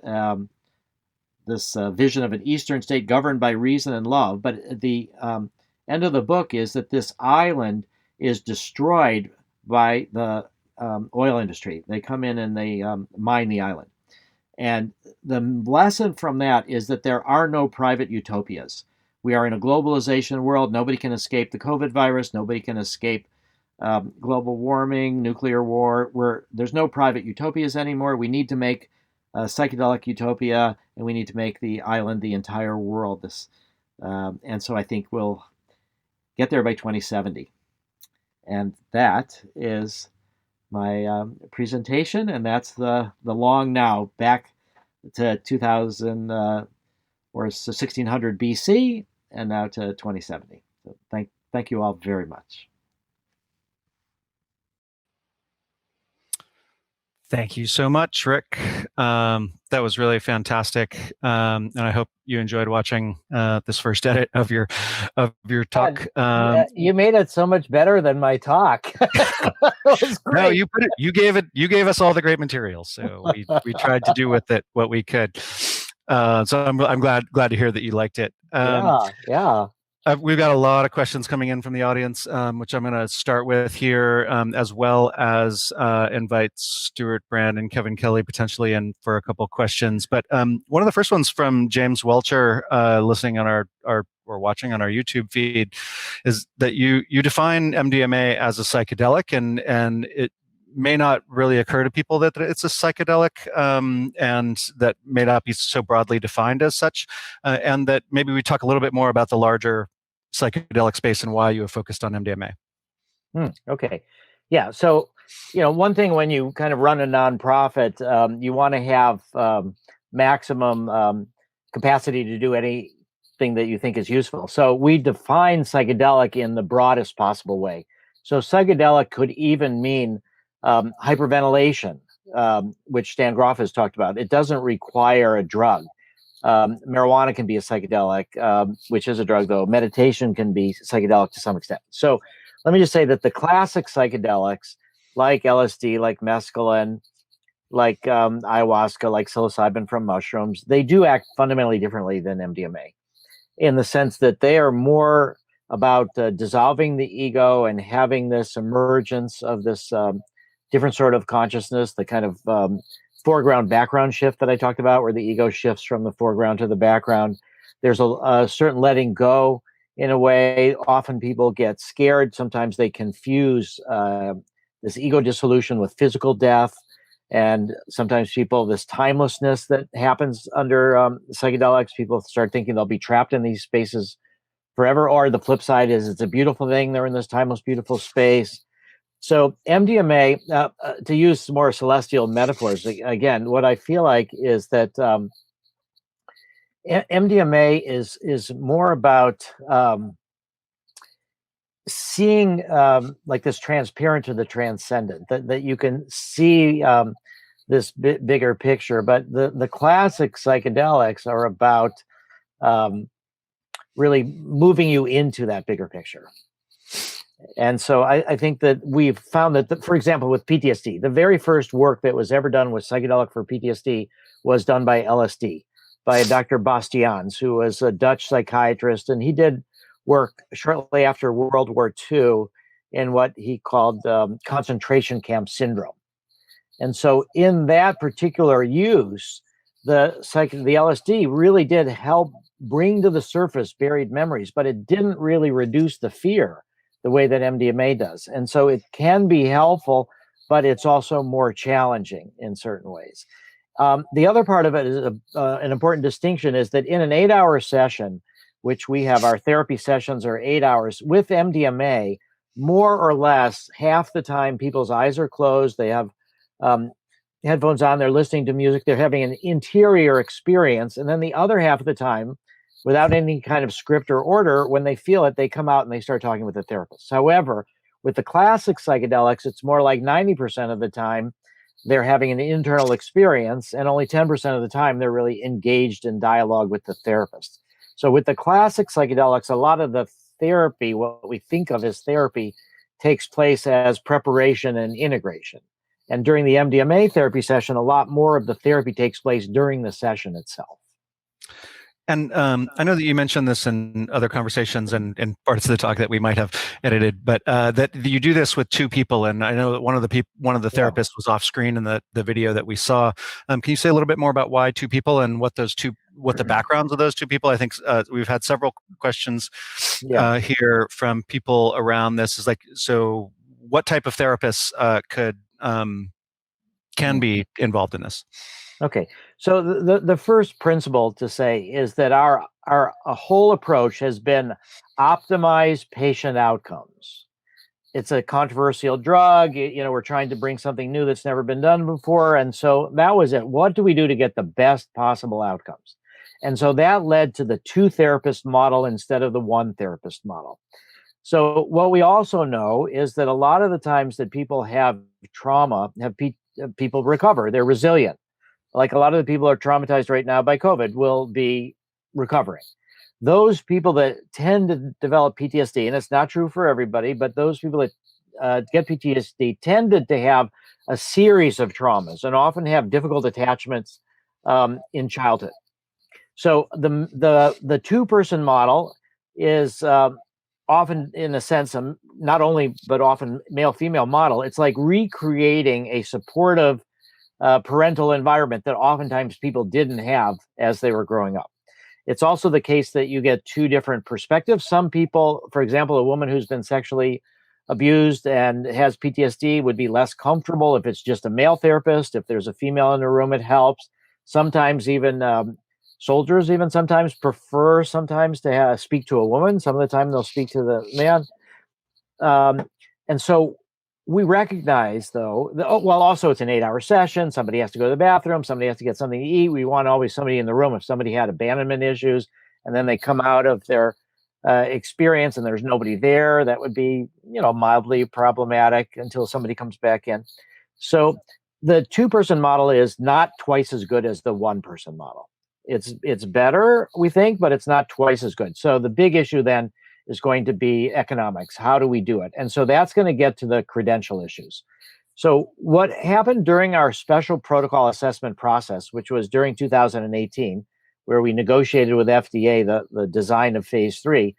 this vision of an Eastern state governed by reason and love. But the end of the book is that this island is destroyed by the oil industry. They come in and they mine the island. And the lesson from that is that there are no private utopias. We are in a globalization world. Nobody can escape the COVID virus. Nobody can escape global warming, nuclear war. There's no private utopias anymore. We need to make a psychedelic utopia, and we need to make the island the entire world. And so I think we'll get there by 2070. And that is my presentation, and that's the long now back to 2000 or 1600 BC, and now to 2070. So thank you all very much. Thank you so much, Rick. That was really fantastic, and I hope you enjoyed watching this first edit of your talk. You made it so much better than my talk. It was great. No, you gave us all the great materials, so we tried to do with it what we could. So I'm glad to hear that you liked it. Yeah. We've got a lot of questions coming in from the audience, which I'm going to start with here, as well as invite Stuart Brand and Kevin Kelly potentially in for a couple of questions. But one of the first ones from James Welcher, listening on our or watching on our YouTube feed, is that you define MDMA as a psychedelic, and it may not really occur to people that it's a psychedelic, and that may not be so broadly defined as such, and that maybe we talk a little bit more about the larger psychedelic space and why you have focused on MDMA. Okay. Yeah. So, one thing when you kind of run a nonprofit, you want to have maximum capacity to do anything that you think is useful. So we define psychedelic in the broadest possible way. So psychedelic could even mean hyperventilation, which Stan Grof has talked about. It doesn't require a drug. Marijuana can be a psychedelic, which is a drug, though. Meditation can be psychedelic to some extent. So let me just say that the classic psychedelics, like LSD, like mescaline, like ayahuasca, like psilocybin from mushrooms, they do act fundamentally differently than MDMA, in the sense that they are more about dissolving the ego and having this emergence of this different sort of consciousness, the kind of foreground background shift that I talked about, where the ego shifts from the foreground to the background. There's a certain letting go in a way. Often people get scared. Sometimes they confuse this ego dissolution with physical death. And sometimes this timelessness that happens under psychedelics, people start thinking they'll be trapped in these spaces forever. Or the flip side is it's a beautiful thing. They're in this timeless, beautiful space. So MDMA, to use more celestial metaphors, again, what I feel like is that MDMA is more about seeing like this transparent to the transcendent, that you can see this bigger picture. But the classic psychedelics are about really moving you into that bigger picture. And so I think that we've found that, for example, with PTSD, the very first work that was ever done with psychedelic for PTSD was done by LSD, by Dr. Bastiaans, who was a Dutch psychiatrist. And he did work shortly after World War II in what he called concentration camp syndrome. And so in that particular use, the LSD really did help bring to the surface buried memories, but it didn't really reduce the fear the way that MDMA does. And so it can be helpful, but it's also more challenging in certain ways. The other part of it is an important distinction is that in an 8-hour session, which we have, our therapy sessions are 8 hours, with MDMA, more or less half the time people's eyes are closed, they have headphones on, they're listening to music, they're having an interior experience. And then the other half of the time, without any kind of script or order, when they feel it, they come out and they start talking with the therapist. However, with the classic psychedelics, it's more like 90% of the time they're having an internal experience, and only 10% of the time they're really engaged in dialogue with the therapist. So with the classic psychedelics, a lot of the therapy, what we think of as therapy, takes place as preparation and integration. And during the MDMA therapy session, a lot more of the therapy takes place during the session itself. And I know that you mentioned this in other conversations and parts of the talk that we might have edited, but that you do this with two people. And I know that one of the therapists was off screen in the video that we saw. Can you say a little bit more about why two people and what the backgrounds of those two people? I think we've had several questions here from people around this. Is like, so what type of therapists can be involved in this? Okay, so the first principle to say is that our whole approach has been optimize patient outcomes. It's a controversial drug. We're trying to bring something new that's never been done before. And so that was it. What do we do to get the best possible outcomes? And so that led to the 2-therapist model instead of the 1-therapist model. So what we also know is that a lot of the times that people have trauma, people recover, they're resilient. Like a lot of the people who are traumatized right now by COVID will be recovering. Those people that tend to develop PTSD, and it's not true for everybody, but those people that get PTSD tended to have a series of traumas and often have difficult attachments in childhood. So the 2-person model is often, in a sense, not only, but often male-female model. It's like recreating a supportive parental environment that oftentimes people didn't have as they were growing up. It's also the case that you get 2 different perspectives. Some people, for example, a woman who's been sexually abused and has PTSD would be less comfortable if it's just a male therapist. If there's a female in the room, it helps. Sometimes even soldiers sometimes prefer to speak to a woman. Some of the time they'll speak to the man. And so we recognize, though, also it's an 8-hour session. Somebody has to go to the bathroom. Somebody has to get something to eat. We want always somebody in the room. If somebody had abandonment issues and then they come out of their experience and there's nobody there, that would be, mildly problematic until somebody comes back in. So the 2-person model is not twice as good as the 1-person model. It's better, we think, but it's not twice as good. So the big issue then is going to be economics. How do we do it? And so that's going to get to the credential issues. So what happened during our special protocol assessment process, which was during 2018, where we negotiated with FDA the design of phase 3,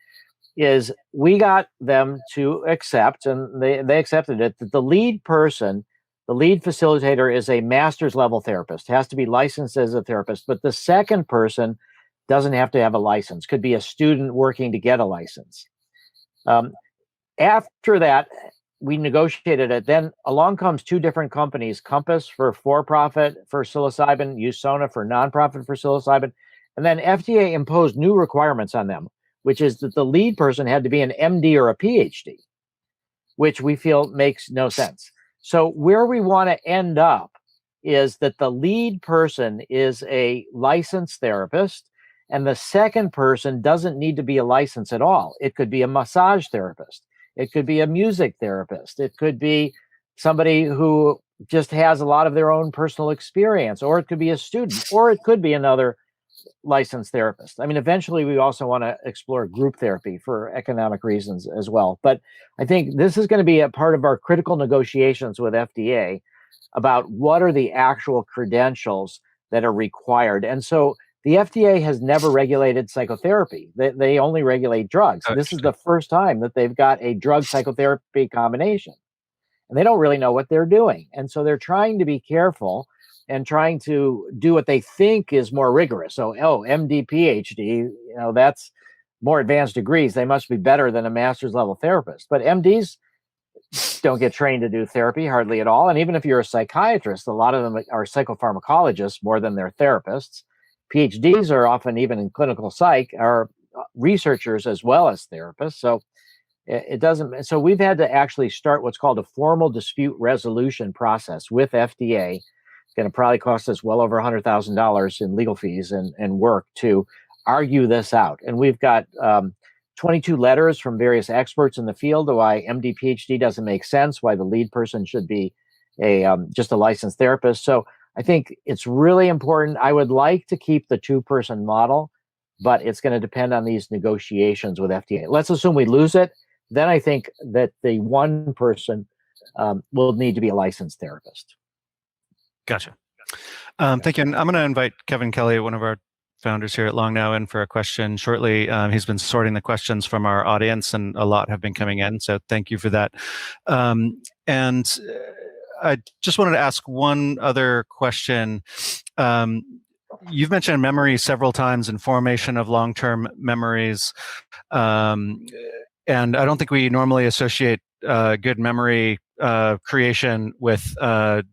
is we got them to accept, and they accepted it, that the lead person, the lead facilitator, is a master's level therapist, has to be licensed as a therapist. But the second person, doesn't have to have a license, could be a student working to get a license. After that, we negotiated it. Then along comes two different companies, Compass for profit for psilocybin, Usona for nonprofit for psilocybin. And then FDA imposed new requirements on them, which is that the lead person had to be an MD or a Ph.D., which we feel makes no sense. So where we want to end up is that the lead person is a licensed therapist, and the second person doesn't need to be a license at all. It could be a massage therapist. It could be a music therapist. It could be somebody who just has a lot of their own personal experience, or it could be a student, or it could be another licensed therapist. I mean, eventually we also want to explore group therapy for economic reasons as well. But I think this is going to be a part of our critical negotiations with FDA about what are the actual credentials that are required. And so the FDA has never regulated psychotherapy. They only regulate drugs. This is the first time that they've got a drug psychotherapy combination. And they don't really know what they're doing. And so they're trying to be careful and trying to do what they think is more rigorous. So, MD, PhD, that's more advanced degrees. They must be better than a master's level therapist. But MDs don't get trained to do therapy hardly at all. And even if you're a psychiatrist, a lot of them are psychopharmacologists more than they're therapists. PhDs are often, even in clinical psych, are researchers as well as therapists. So it doesn't. So we've had to actually start what's called a formal dispute resolution process with FDA. It's going to probably cost us well over $100,000 in legal fees and work to argue this out. And we've got 22 letters from various experts in the field why MD PhD doesn't make sense, why the lead person should be just a licensed therapist. So I think it's really important. I would like to keep the two-person model, but it's going to depend on these negotiations with FDA. Let's assume we lose it. Then I think that the one person will need to be a licensed therapist. Gotcha. Thank you. And I'm going to invite Kevin Kelly, one of our founders here at Long Now, in for a question shortly. He's been sorting the questions from our audience, and a lot have been coming in. So thank you for that. And I just wanted to ask one other question. You've mentioned memory several times and formation of long-term memories. And I don't think we normally associate good memory creation with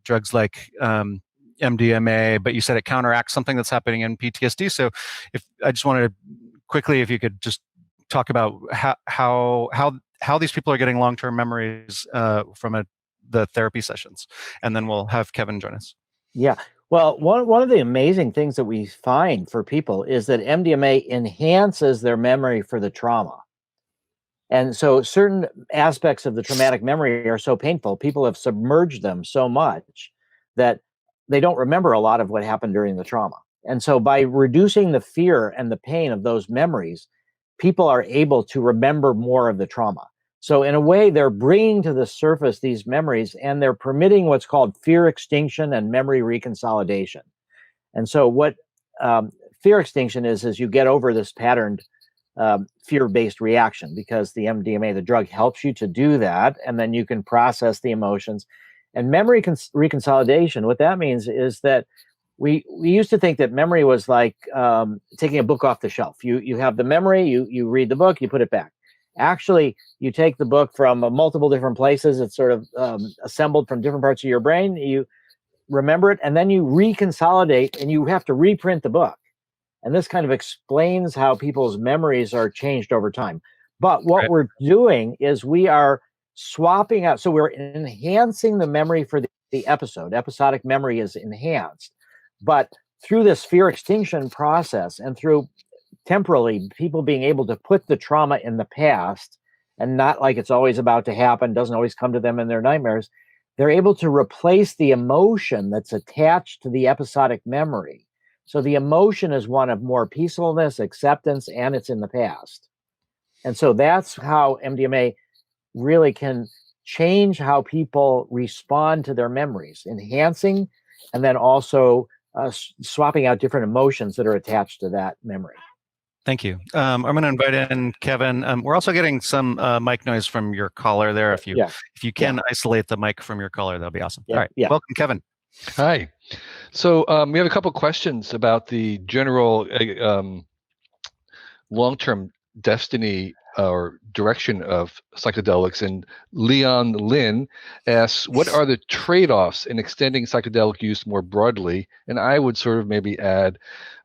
drugs like MDMA, but you said it counteracts something that's happening in PTSD. So I just wanted to quickly, if you could just talk about how these people are getting long-term memories from the therapy sessions, and then we'll have Kevin join us. Yeah. Well, one of the amazing things that we find for people is that MDMA enhances their memory for the trauma. And so certain aspects of the traumatic memory are so painful, people have submerged them so much that they don't remember a lot of what happened during the trauma. And so by reducing the fear and the pain of those memories, people are able to remember more of the trauma. So in a way, they're bringing to the surface these memories, and they're permitting what's called fear extinction and memory reconsolidation. And so what fear extinction is you get over this patterned fear-based reaction, because the MDMA, the drug, helps you to do that, and then you can process the emotions. And memory reconsolidation, what that means is that we used to think that memory was like taking a book off the shelf. You have the memory, you read the book, you put it back. Actually, you take the book from multiple different places. It's sort of assembled from different parts of your brain. You remember it, and then you reconsolidate, and you have to reprint the book. And this kind of explains how people's memories are changed over time. But what we're doing is we are swapping out. So we're enhancing the memory for the episode. Episodic memory is enhanced. But through this fear extinction process, and through temporally people being able to put the trauma in the past, and not like it's always about to happen, doesn't always come to them in their nightmares, they're able to replace the emotion that's attached to the episodic memory. So the emotion is one of more peacefulness, acceptance, and it's in the past. And so that's how MDMA really can change how people respond to their memories, enhancing, and then also swapping out different emotions that are attached to that memory. Thank you. I'm going to invite in Kevin. We're also getting some mic noise from your caller there. If you can isolate the mic from your caller, that'll be awesome. All right. Welcome, Kevin. Hi. So we have a couple questions about the general long-term destiny or direction of psychedelics. And Leon Lin asks, what are the trade-offs in extending psychedelic use more broadly? And I would sort of maybe add,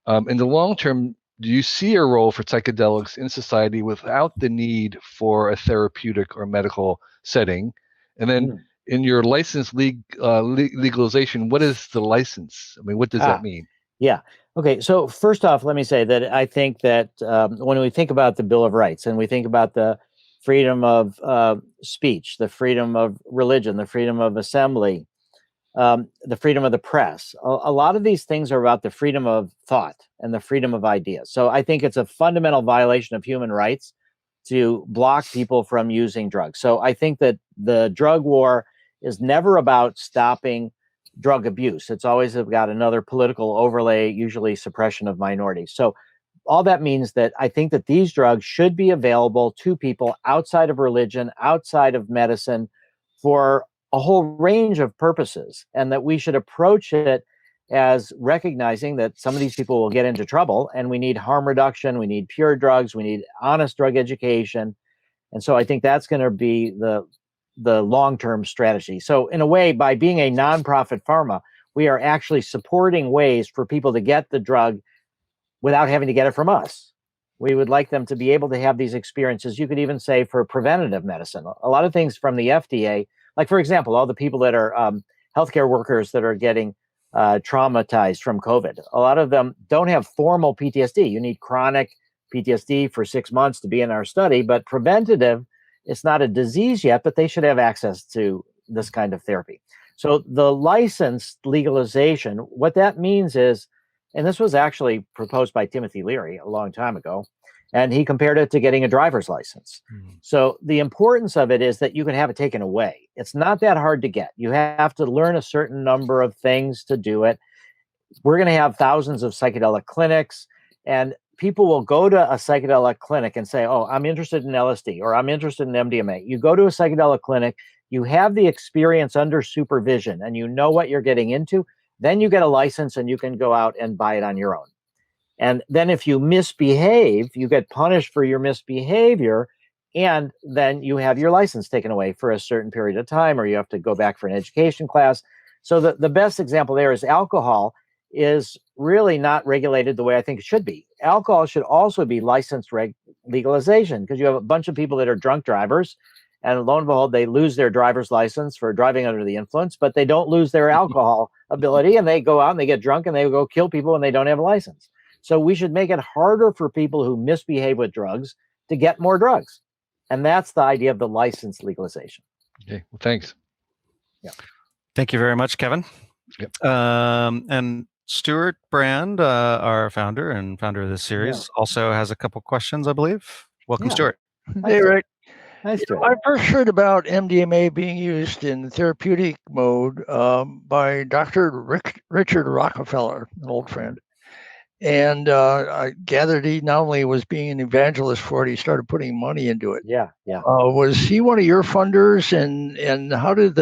in the long term, do you see a role for psychedelics in society without the need for a therapeutic or medical setting? And then in your license legalization, what is the license? I mean, what does that mean? Yeah. Okay. So first off, let me say that I think that when we think about the Bill of Rights and we think about the freedom of speech, the freedom of religion, the freedom of assembly, the freedom of the press, a lot of these things are about the freedom of thought and the freedom of ideas. So I think it's a fundamental violation of human rights to block people from using drugs. So I think that the drug war is never about stopping drug abuse. It's always got another political overlay, usually suppression of minorities. So all that means that I think that these drugs should be available to people outside of religion, outside of medicine, for a whole range of purposes, and that we should approach it as recognizing that some of these people will get into trouble, and we need harm reduction, we need pure drugs, we need honest drug education. And so I think that's going to be the long-term strategy. So in a way, by being a nonprofit pharma, we are actually supporting ways for people to get the drug without having to get it from us. We would like them to be able to have these experiences. You could even say for preventative medicine, a lot of things from the FDA, like for example, all the people that are healthcare workers that are getting traumatized from COVID. A lot of them don't have formal PTSD. You need chronic PTSD for 6 months to be in our study, but preventative, it's not a disease yet, but they should have access to this kind of therapy. So the license legalization, what that means is, and this was actually proposed by Timothy Leary a long time ago, and he compared it to getting a driver's license. So the importance of it is that you can have it taken away. It's not that hard to get. You have to learn a certain number of things to do it. We're going to have thousands of psychedelic clinics, and people will go to a psychedelic clinic and say, oh, I'm interested in LSD or I'm interested in MDMA. You go to a psychedelic clinic, you have the experience under supervision, and you know what you're getting into. Then you get a license and you can go out and buy it on your own. And then if you misbehave, you get punished for your misbehavior, and then you have your license taken away for a certain period of time, or you have to go back for an education class. So the best example there is alcohol is really not regulated the way I think it should be. Alcohol should also be licensed legalization, because you have a bunch of people that are drunk drivers, and lo and behold, they lose their driver's license for driving under the influence, but they don't lose their alcohol ability, and they go out and they get drunk and they go kill people and they don't have a license. So we should make it harder for people who misbehave with drugs to get more drugs. And that's the idea of the license legalization. Okay, well, thanks. Yeah. Thank you very much, Kevin. Yep. And Stuart Brand, our founder and founder of this series, also has a couple questions, I believe. Welcome, Stuart. Hey, Rick. Nice to I first heard about MDMA being used in therapeutic mode by Dr. Richard Rockefeller, an old friend. And I gathered he not only was being an evangelist for it, he started putting money into it. Yeah. Was he one of your funders? And how did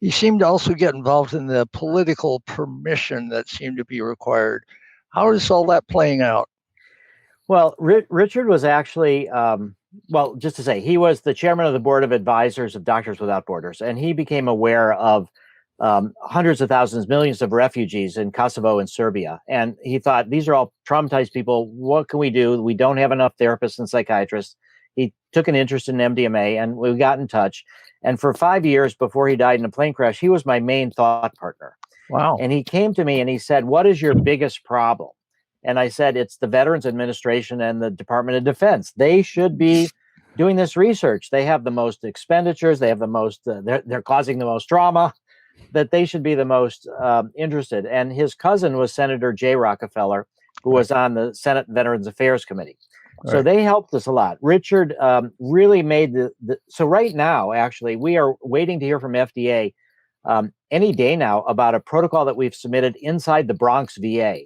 he seemed to also get involved in the political permission that seemed to be required. How is all that playing out? Well, Richard was actually, just to say, he was the chairman of the board of advisors of Doctors Without Borders, and he became aware of hundreds of thousands, millions of refugees in Kosovo and Serbia. And he thought, these are all traumatized people. What can we do? We don't have enough therapists and psychiatrists. He took an interest in MDMA, and we got in touch. And for 5 years before he died in a plane crash, he was my main thought partner. Wow. And he came to me and he said, what is your biggest problem? And I said, it's the Veterans Administration and the Department of Defense. They should be doing this research. They have the most expenditures. They have the most, they're causing the most trauma, that they should be the most interested. And his cousin was Senator Jay Rockefeller, who was on the Senate Veterans Affairs Committee. Right. So they helped us a lot. Richard really made so right now, actually, we are waiting to hear from FDA any day now about a protocol that we've submitted inside the Bronx VA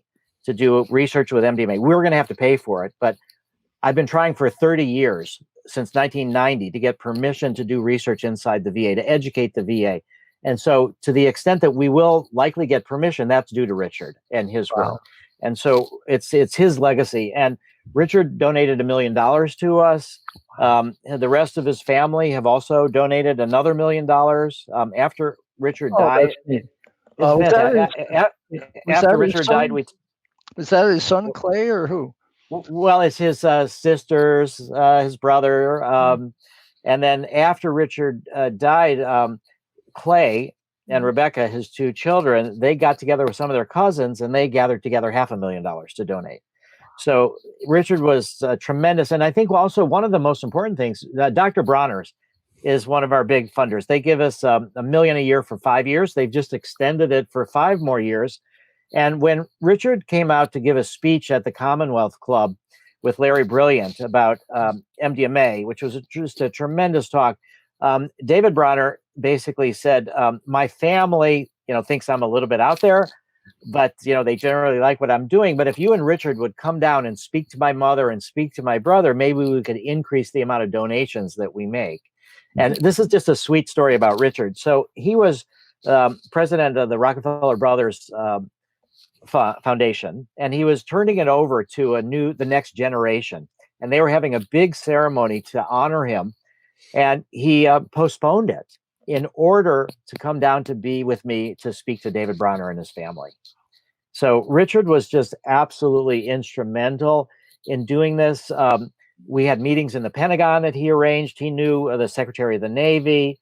to do research with MDMA. We're going to have to pay for it, but I've been trying for 30 years, since 1990, to get permission to do research inside the VA, to educate the VA. And so to the extent that we will likely get permission, that's due to Richard and his work. And so it's his legacy. And Richard donated $1 million to us. The rest of his family have also donated another $1 million. After Richard died, after Richard died, was that his son Clay or who? Well, it's his sisters, his brother, and then after Richard died, Clay and Rebecca, his two children, they got together with some of their cousins and they gathered together $500,000 to donate. So Richard was tremendous. And I think also one of the most important things, Dr. Bronner's is one of our big funders. They give us $1 million a year for 5 years. They've just extended it for 5 more years. And when Richard came out to give a speech at the Commonwealth Club with Larry Brilliant about MDMA, which was just a tremendous talk, David Bronner basically said, my family, thinks I'm a little bit out there, but, they generally like what I'm doing. But if you and Richard would come down and speak to my mother and speak to my brother, maybe we could increase the amount of donations that we make. And this is just a sweet story about Richard. So he was president of the Rockefeller Brothers Foundation, and he was turning it over to the next generation. And they were having a big ceremony to honor him. And he postponed it in order to come down to be with me to speak to David Bronner and his family. So Richard was just absolutely instrumental in doing this. We had meetings in the Pentagon that he arranged. He knew the Secretary of the Navy.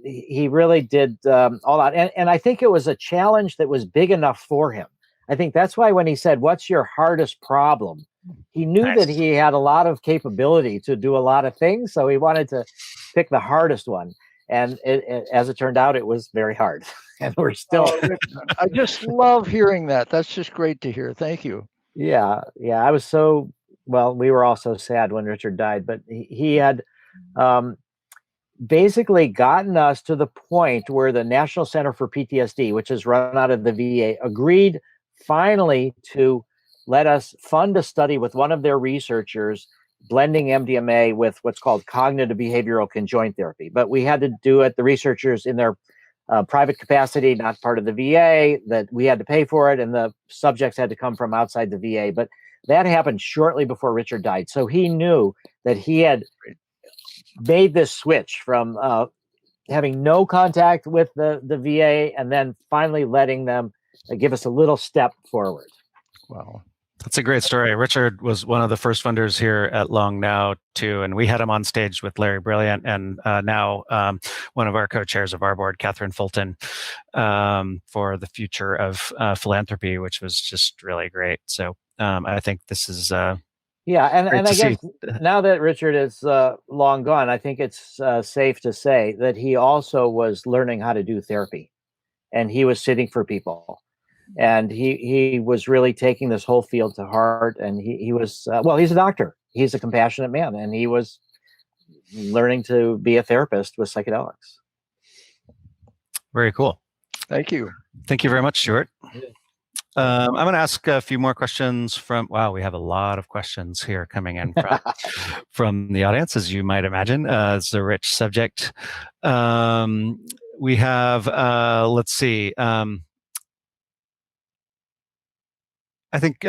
He really did all that. And I think it was a challenge that was big enough for him. I think that's why when he said, "What's your hardest problem?" he knew that he had a lot of capability to do a lot of things. So he wanted to pick the hardest one. And as it turned out, it was very hard. And we're still. I just love hearing that. That's just great to hear. Thank you. Yeah. I was we were all so sad when Richard died, but he had basically gotten us to the point where the National Center for PTSD, which is run out of the VA, agreed finally to let us fund a study with one of their researchers blending MDMA with what's called cognitive behavioral conjoint therapy. But we had to do it, the researchers in their private capacity, not part of the VA, that we had to pay for it, and the subjects had to come from outside the VA. But that happened shortly before Richard died. So he knew that he had made this switch from having no contact with the VA and then finally letting them give us a little step forward. Wow. That's a great story. Richard was one of the first funders here at Long Now, too, and we had him on stage with Larry Brilliant and now one of our co-chairs of our board, Catherine Fulton, for the future of philanthropy, which was just really great. So I think this is and I guess now that Richard is long gone, I think it's safe to say that he also was learning how to do therapy, and he was sitting for people. And he was really taking this whole field to heart. And he was, he's a doctor. He's a compassionate man. And he was learning to be a therapist with psychedelics. Very cool. Thank you. Thank you very much, Stuart. I'm going to ask a few more questions we have a lot of questions here coming in from the audience, as you might imagine. It's a rich subject. We have, let's see. I think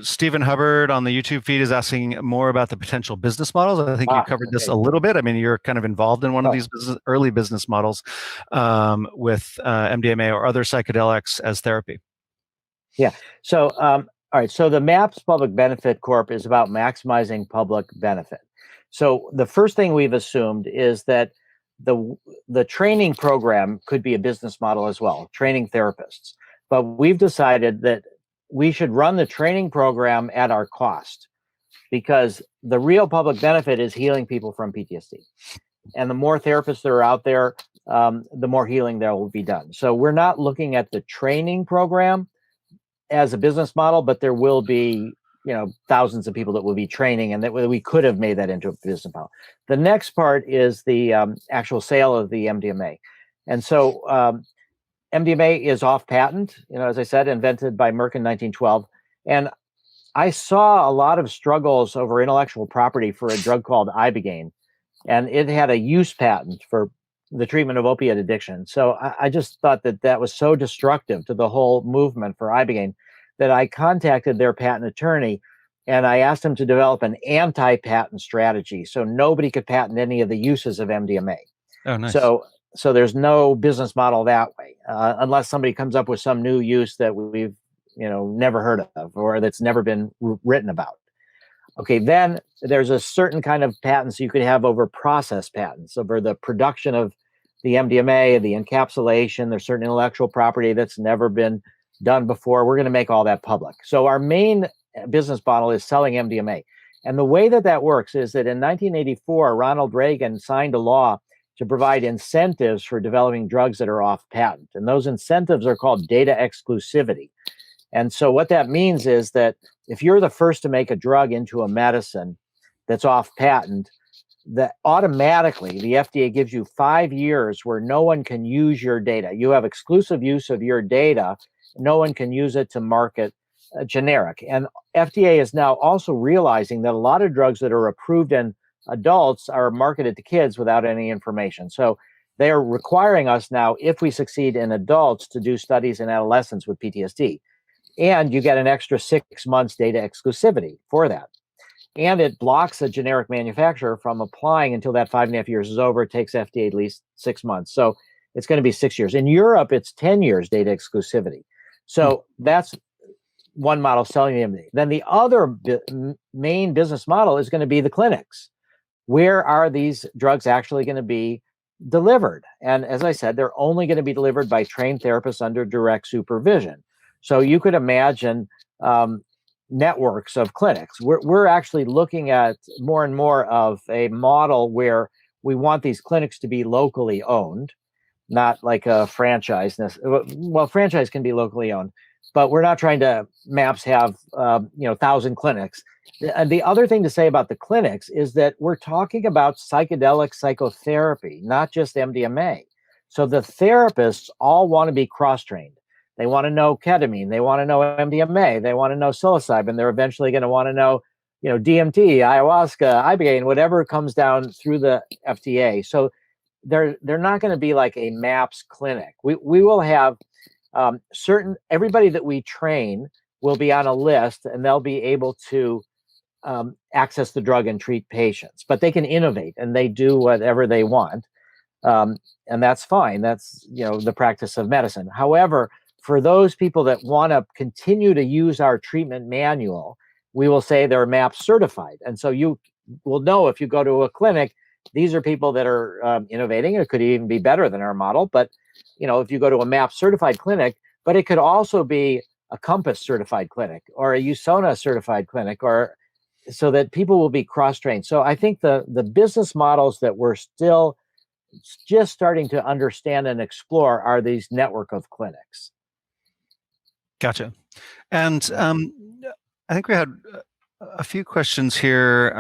Stephen Hubbard on the YouTube feed is asking more about the potential business models. I think you covered this a little bit. I mean, you're kind of involved in one of these early business models with MDMA or other psychedelics as therapy. Yeah. So, all right. So the MAPS Public Benefit Corp is about maximizing public benefit. So the first thing we've assumed is that the training program could be a business model as well, training therapists. But we've decided that we should run the training program at our cost, because the real public benefit is healing people from PTSD. And the more therapists that are out there, the more healing there will be done. So we're not looking at the training program as a business model, but there will be, thousands of people that will be training, and that we could have made that into a business model. The next part is the actual sale of the MDMA. And so MDMA is off patent, as I said, invented by Merck in 1912. And I saw a lot of struggles over intellectual property for a drug called Ibogaine. And it had a use patent for the treatment of opiate addiction. So I just thought that was so destructive to the whole movement for Ibogaine that I contacted their patent attorney and I asked him to develop an anti-patent strategy so nobody could patent any of the uses of MDMA. Oh, nice. So there's no business model that way, unless somebody comes up with some new use that we've never heard of or that's never been written about. Okay, then there's a certain kind of patents you could have over process patents, over the production of the MDMA, the encapsulation. There's certain intellectual property that's never been done before. We're going to make all that public. So our main business model is selling MDMA. And the way that works is that in 1984, Ronald Reagan signed a law to provide incentives for developing drugs that are off patent. And those incentives are called data exclusivity. And so what that means is that if you're the first to make a drug into a medicine that's off patent, that automatically the FDA gives you 5 years where no one can use your data. You have exclusive use of your data. No one can use it to market a generic. And FDA is now also realizing that a lot of drugs that are approved in adults are marketed to kids without any information. So they are requiring us now, if we succeed in adults, to do studies in adolescents with PTSD. And you get an extra 6 months data exclusivity for that. And it blocks a generic manufacturer from applying until that 5.5 years is over. It takes FDA at least 6 months. So it's going to be 6 years. In Europe, it's 10 years data exclusivity. So that's one model, selling the MD. Then the other main business model is going to be the clinics. Where are these drugs actually going to be delivered? And as I said, they're only going to be delivered by trained therapists under direct supervision. So you could imagine networks of clinics. We're actually looking at more and more of a model where we want these clinics to be locally owned, not like a franchise. Well, franchise can be locally owned, but we're not trying to MAPS have 1,000 clinics. And the other thing to say about the clinics is that we're talking about psychedelic psychotherapy, not just MDMA. So the therapists all want to be cross-trained. They want to know ketamine. They want to know MDMA. They want to know psilocybin. They're eventually going to want to know, DMT, ayahuasca, ibogaine, whatever comes down through the FDA. So they're not going to be like a MAPS clinic. We will have everybody that we train will be on a list, and they'll be able to access the drug and treat patients. But they can innovate, and they do whatever they want, and that's fine. That's the practice of medicine. However, for those people that want to continue to use our treatment manual, we will say they're MAPS certified. And so you will know if you go to a clinic, these are people that are innovating. It could even be better than our model. But, if you go to a MAPS certified clinic, but it could also be a Compass certified clinic or a USONA certified clinic, or so that people will be cross-trained. So I think the business models that we're still just starting to understand and explore are these network of clinics. Gotcha. And I think we had a few questions here.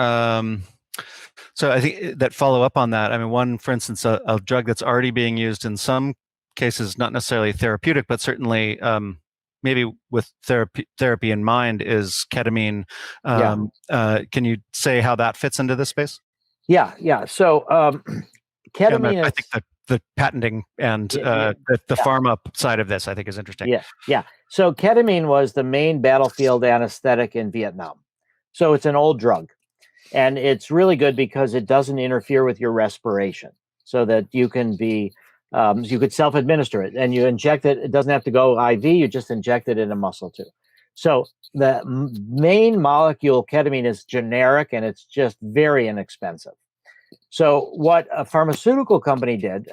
So I think that follow up on that. I mean, one, for instance, a drug that's already being used in some cases, not necessarily therapeutic, but certainly maybe with therapy in mind, is ketamine. Can you say how that fits into this space? Yeah. So ketamine I think the patenting and the pharma side of this, I think, is interesting. Yeah. So ketamine was the main battlefield anesthetic in Vietnam. So it's an old drug. And it's really good because it doesn't interfere with your respiration, so that you can be, you could self-administer it, and you inject it. It doesn't have to go IV. You just inject it in a muscle tube. So the main molecule ketamine is generic, and it's just very inexpensive. So what a pharmaceutical company did,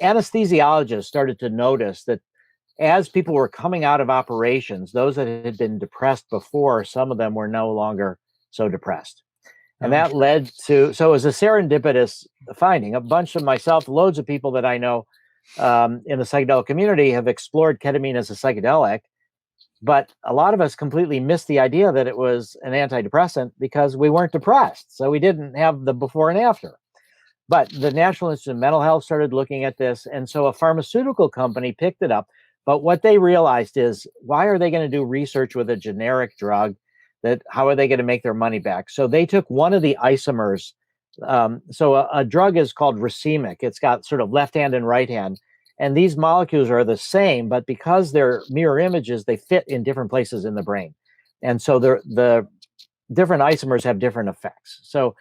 anesthesiologists started to notice that as people were coming out of operations, those that had been depressed before, some of them were no longer so depressed. And that led to, so it was a serendipitous finding. A bunch of myself, loads of people that I know in the psychedelic community have explored ketamine as a psychedelic, but a lot of us completely missed the idea that it was an antidepressant because we weren't depressed. So we didn't have the before and after. But the National Institute of Mental Health started looking at this. And so a pharmaceutical company picked it up. But what they realized is, why are they going to do research with a generic drug? How are they going to make their money back? So they took one of the isomers. So a drug is called racemic. It's got sort of left hand and right hand. And these molecules are the same, but because they're mirror images, they fit in different places in the brain. And so the different isomers have different effects. So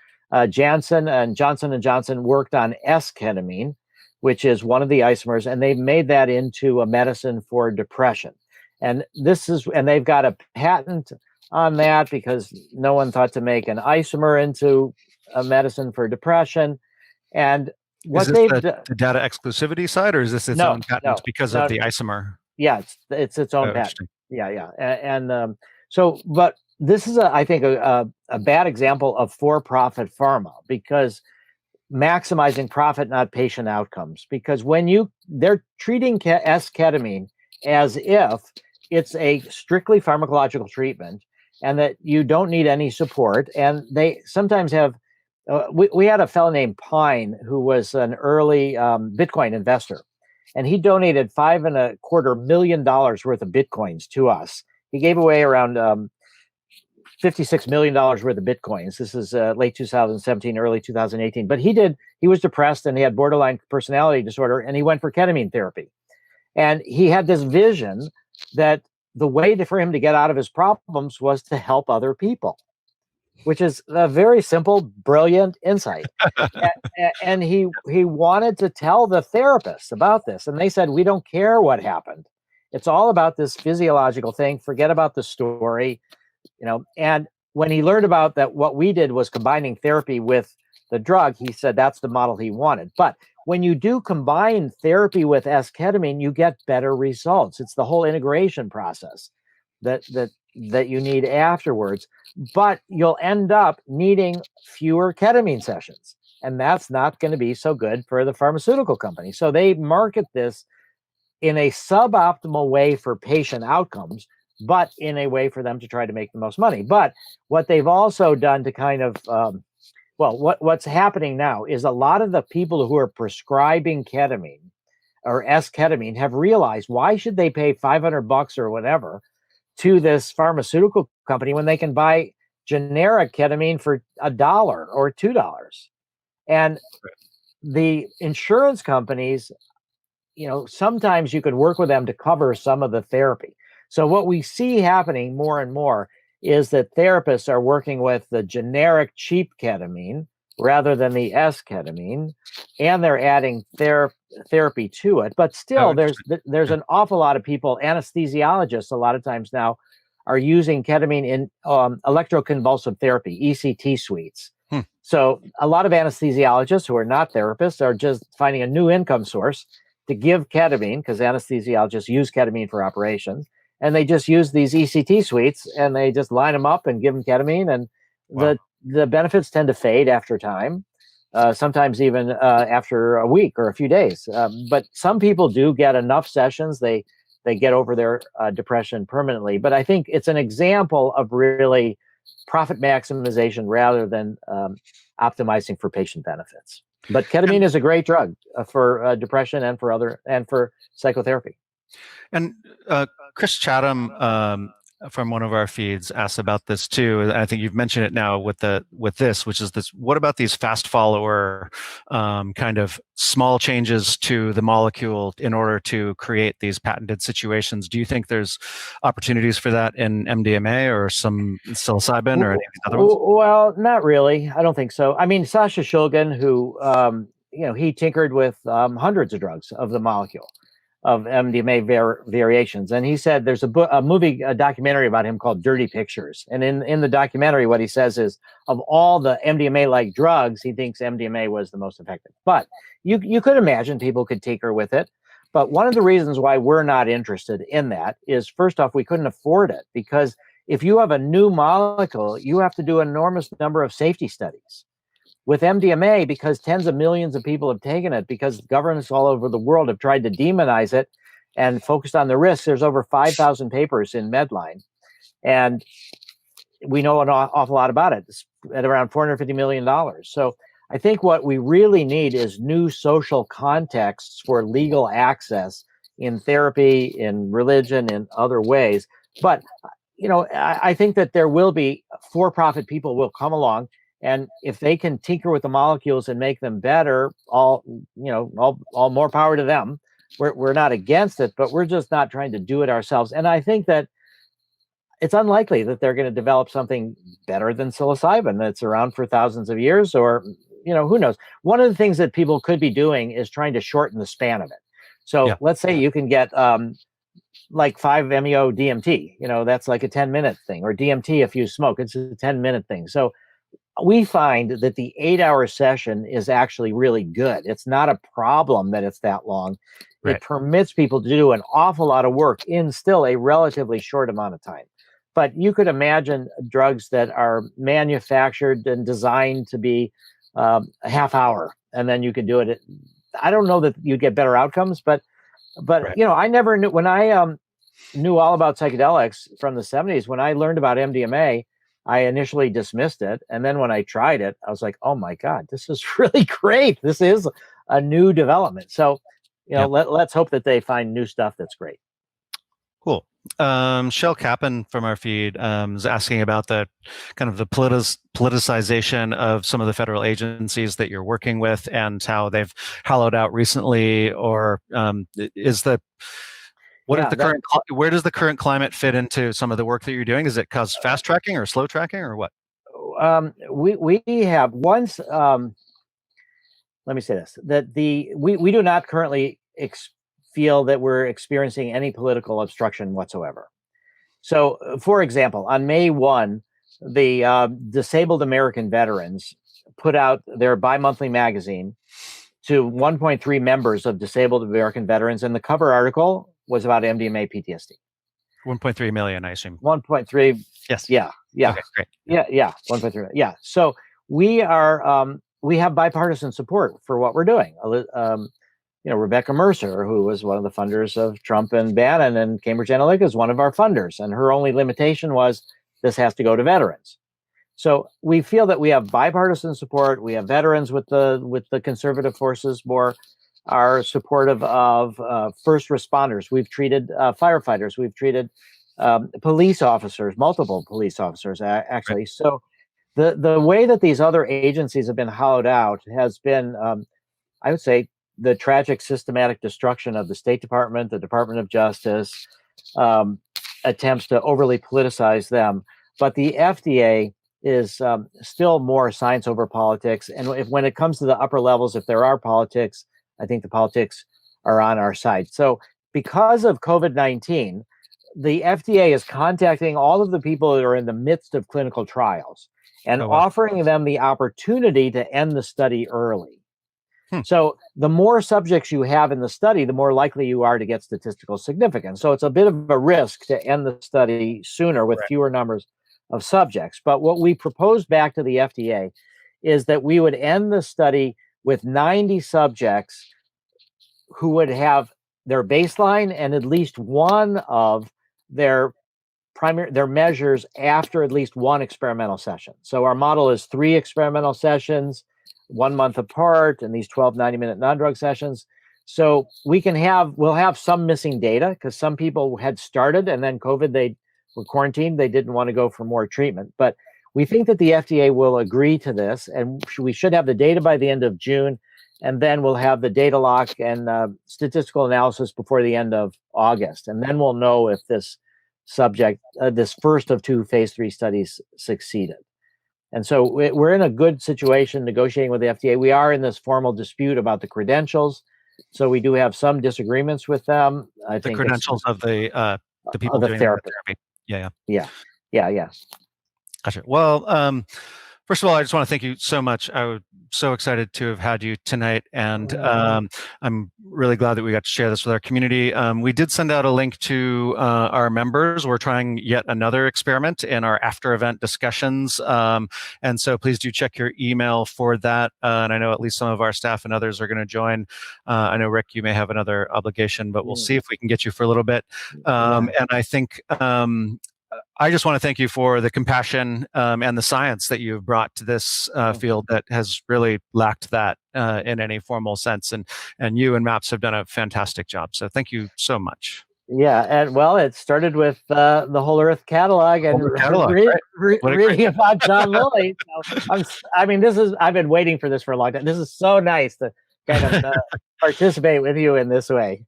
Johnson and Johnson worked on S-ketamine, which is one of the isomers, and they've made that into a medicine for depression. And they've got a patent on that because no one thought to make an isomer into a medicine for depression. And what is this the data exclusivity side, or is this its own patent because of the isomer? Yeah, it's its own patent. Yeah. And but this is I think a bad example of for-profit pharma, because maximizing profit, not patient outcomes. Because when they're treating S-ketamine as if it's a strictly pharmacological treatment and that you don't need any support. And they sometimes have, we had a fellow named Pine who was an early Bitcoin investor, and he donated $5.25 million worth of Bitcoins to us. He gave away around $56 million worth of Bitcoins. This is late 2017, early 2018. But he was depressed and he had borderline personality disorder, and he went for ketamine therapy. And he had this vision that the way for him to get out of his problems was to help other people, which is a very simple, brilliant insight. And he wanted to tell the therapist about this. And they said, we don't care what happened. It's all about this physiological thing. Forget about the story. And when he learned about that, what we did was combining therapy with the drug, he said that's the model he wanted. But when you do combine therapy with S-ketamine, you get better results. It's the whole integration process that you need afterwards. But you'll end up needing fewer ketamine sessions. And that's not going to be so good for the pharmaceutical company. So they market this in a suboptimal way for patient outcomes, but in a way for them to try to make the most money. But what they've also done to kind of, what's happening now is a lot of the people who are prescribing ketamine or S-ketamine have realized, why should they pay $500 or whatever to this pharmaceutical company when they can buy generic ketamine for $1 or $2? And the insurance companies, sometimes you could work with them to cover some of the therapy. So what we see happening more and more is that therapists are working with the generic cheap ketamine rather than the S-ketamine, and they're adding therapy to it. But still, there's an awful lot of people, anesthesiologists a lot of times now, are using ketamine in electroconvulsive therapy, ECT suites. So a lot of anesthesiologists who are not therapists are just finding a new income source to give ketamine, because anesthesiologists use ketamine for operations. And they just use these ECT suites and they just line them up and give them ketamine. And the benefits tend to fade after time, sometimes even after a week or a few days. But some people do get enough sessions. They get over their depression permanently. But I think it's an example of really profit maximization rather than optimizing for patient benefits. But ketamine is a great drug for depression and for psychotherapy. And Chris Chatham from one of our feeds asked about this too. I think you've mentioned it now with this, which is this: what about these fast follower kind of small changes to the molecule in order to create these patented situations? Do you think there's opportunities for that in MDMA or some psilocybin or any of these other ones? Well, not really. I don't think so. I mean, Sasha Shulgin, who he tinkered with hundreds of drugs of the molecule of MDMA variations. And he said there's a documentary about him called Dirty Pictures. And in the documentary, what he says is, of all the MDMA-like drugs, he thinks MDMA was the most effective. But you could imagine people could tinker with it. But one of the reasons why we're not interested in that is, first off, we couldn't afford it, because if you have a new molecule, you have to do an enormous number of safety studies. With MDMA, because tens of millions of people have taken it, because governments all over the world have tried to demonize it and focused on the risks, there's over 5,000 papers in Medline. And we know an awful lot about it. It's at around $450 million. So I think what we really need is new social contexts for legal access in therapy, in religion, in other ways. But, I think that there will be for-profit people will come along. And if they can tinker with the molecules and make them better, all more power to them. We're not against it, but we're just not trying to do it ourselves. And I think that it's unlikely that they're going to develop something better than psilocybin that's around for thousands of years, or, who knows. One of the things that people could be doing is trying to shorten the span of it. So let's say you can get like 5-MeO DMT, that's like a 10-minute thing, or DMT if you smoke, it's a 10-minute thing. So we find that the 8-hour session is actually really good. It's not a problem that it's that long. Right. It permits people to do an awful lot of work in still a relatively short amount of time. But you could imagine drugs that are manufactured and designed to be a half hour, and then you could do it. I don't know that you'd get better outcomes, but right. I never knew, when I knew all about psychedelics from the 70s, when I learned about MDMA, I initially dismissed it. And then when I tried it, I was like, oh my God, this is really great. This is a new development. So, let's hope that they find new stuff that's great. Cool. Shell Kappan from our feed is asking about the kind of the politicization of some of the federal agencies that you're working with and how they've hollowed out recently, or where does the current climate fit into some of the work that you're doing? Does it cause fast tracking or slow tracking or what? We have once, let me say this, that we do not currently feel that we're experiencing any political obstruction whatsoever. So, for example, on May 1, the Disabled American Veterans put out their bi-monthly magazine to 1.3 members of Disabled American Veterans, and the cover article was about MDMA PTSD. 1.3 million, I assume. 1.3. Yes. Yeah. Okay, great. Yeah. 1.3. Yeah. So we are, we have bipartisan support for what we're doing. Rebecca Mercer, who was one of the funders of Trump and Bannon and Cambridge Analytica, is one of our funders, and her only limitation was this has to go to veterans. So we feel that we have bipartisan support. We have veterans with the conservative forces more are supportive of first responders. We've treated firefighters. We've treated police officers, multiple police officers, actually. Right. So the way that these other agencies have been hollowed out has been, I would say, the tragic systematic destruction of the State Department, the Department of Justice, attempts to overly politicize them. But the FDA is still more science over politics. And when it comes to the upper levels, if there are politics, I think the politics are on our side. So because of COVID-19, the FDA is contacting all of the people that are in the midst of clinical trials and offering them the opportunity to end the study early. So the more subjects you have in the study, the more likely you are to get statistical significance. So it's a bit of a risk to end the study sooner with fewer numbers of subjects. But what we proposed back to the FDA is that we would end the study with 90 subjects who would have their baseline and at least one of their measures after at least one experimental session. So our model is 3 experimental sessions, 1 month apart, and these 12 90-minute non-drug sessions. So we'll have some missing data because some people had started and then COVID, they were quarantined. They didn't want to go for more treatment. But we think that the FDA will agree to this, and we should have the data by the end of June, and then we'll have the data lock and statistical analysis before the end of August. And then we'll know if this subject, this first of 2 phase 3 studies succeeded. And so we're in a good situation negotiating with the FDA. We are in this formal dispute about the credentials. So we do have some disagreements with them. I think the credentials of the people doing the therapy. Yeah. Gotcha. Well, first of all, I just want to thank you so much. I was so excited to have had you tonight, and I'm really glad that we got to share this with our community. We did send out a link to our members. We're trying yet another experiment in our after-event discussions, and so please do check your email for that. And I know at least some of our staff and others are going to join. I know, Rick, you may have another obligation, but we'll see if we can get you for a little bit. And I think I just want to thank you for the compassion and the science that you've brought to this field that has really lacked that in any formal sense. And you and MAPS have done a fantastic job. So thank you so much. Yeah, and well, it started with the Whole Earth catalog and reading about John Lilly. So I've been waiting for this for a long time. This is so nice to kind of participate with you in this way.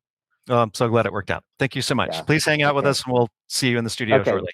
Oh, I'm so glad it worked out. Thank you so much. Yeah. Please hang out with Okay. us, and we'll see you in the studio Okay. shortly.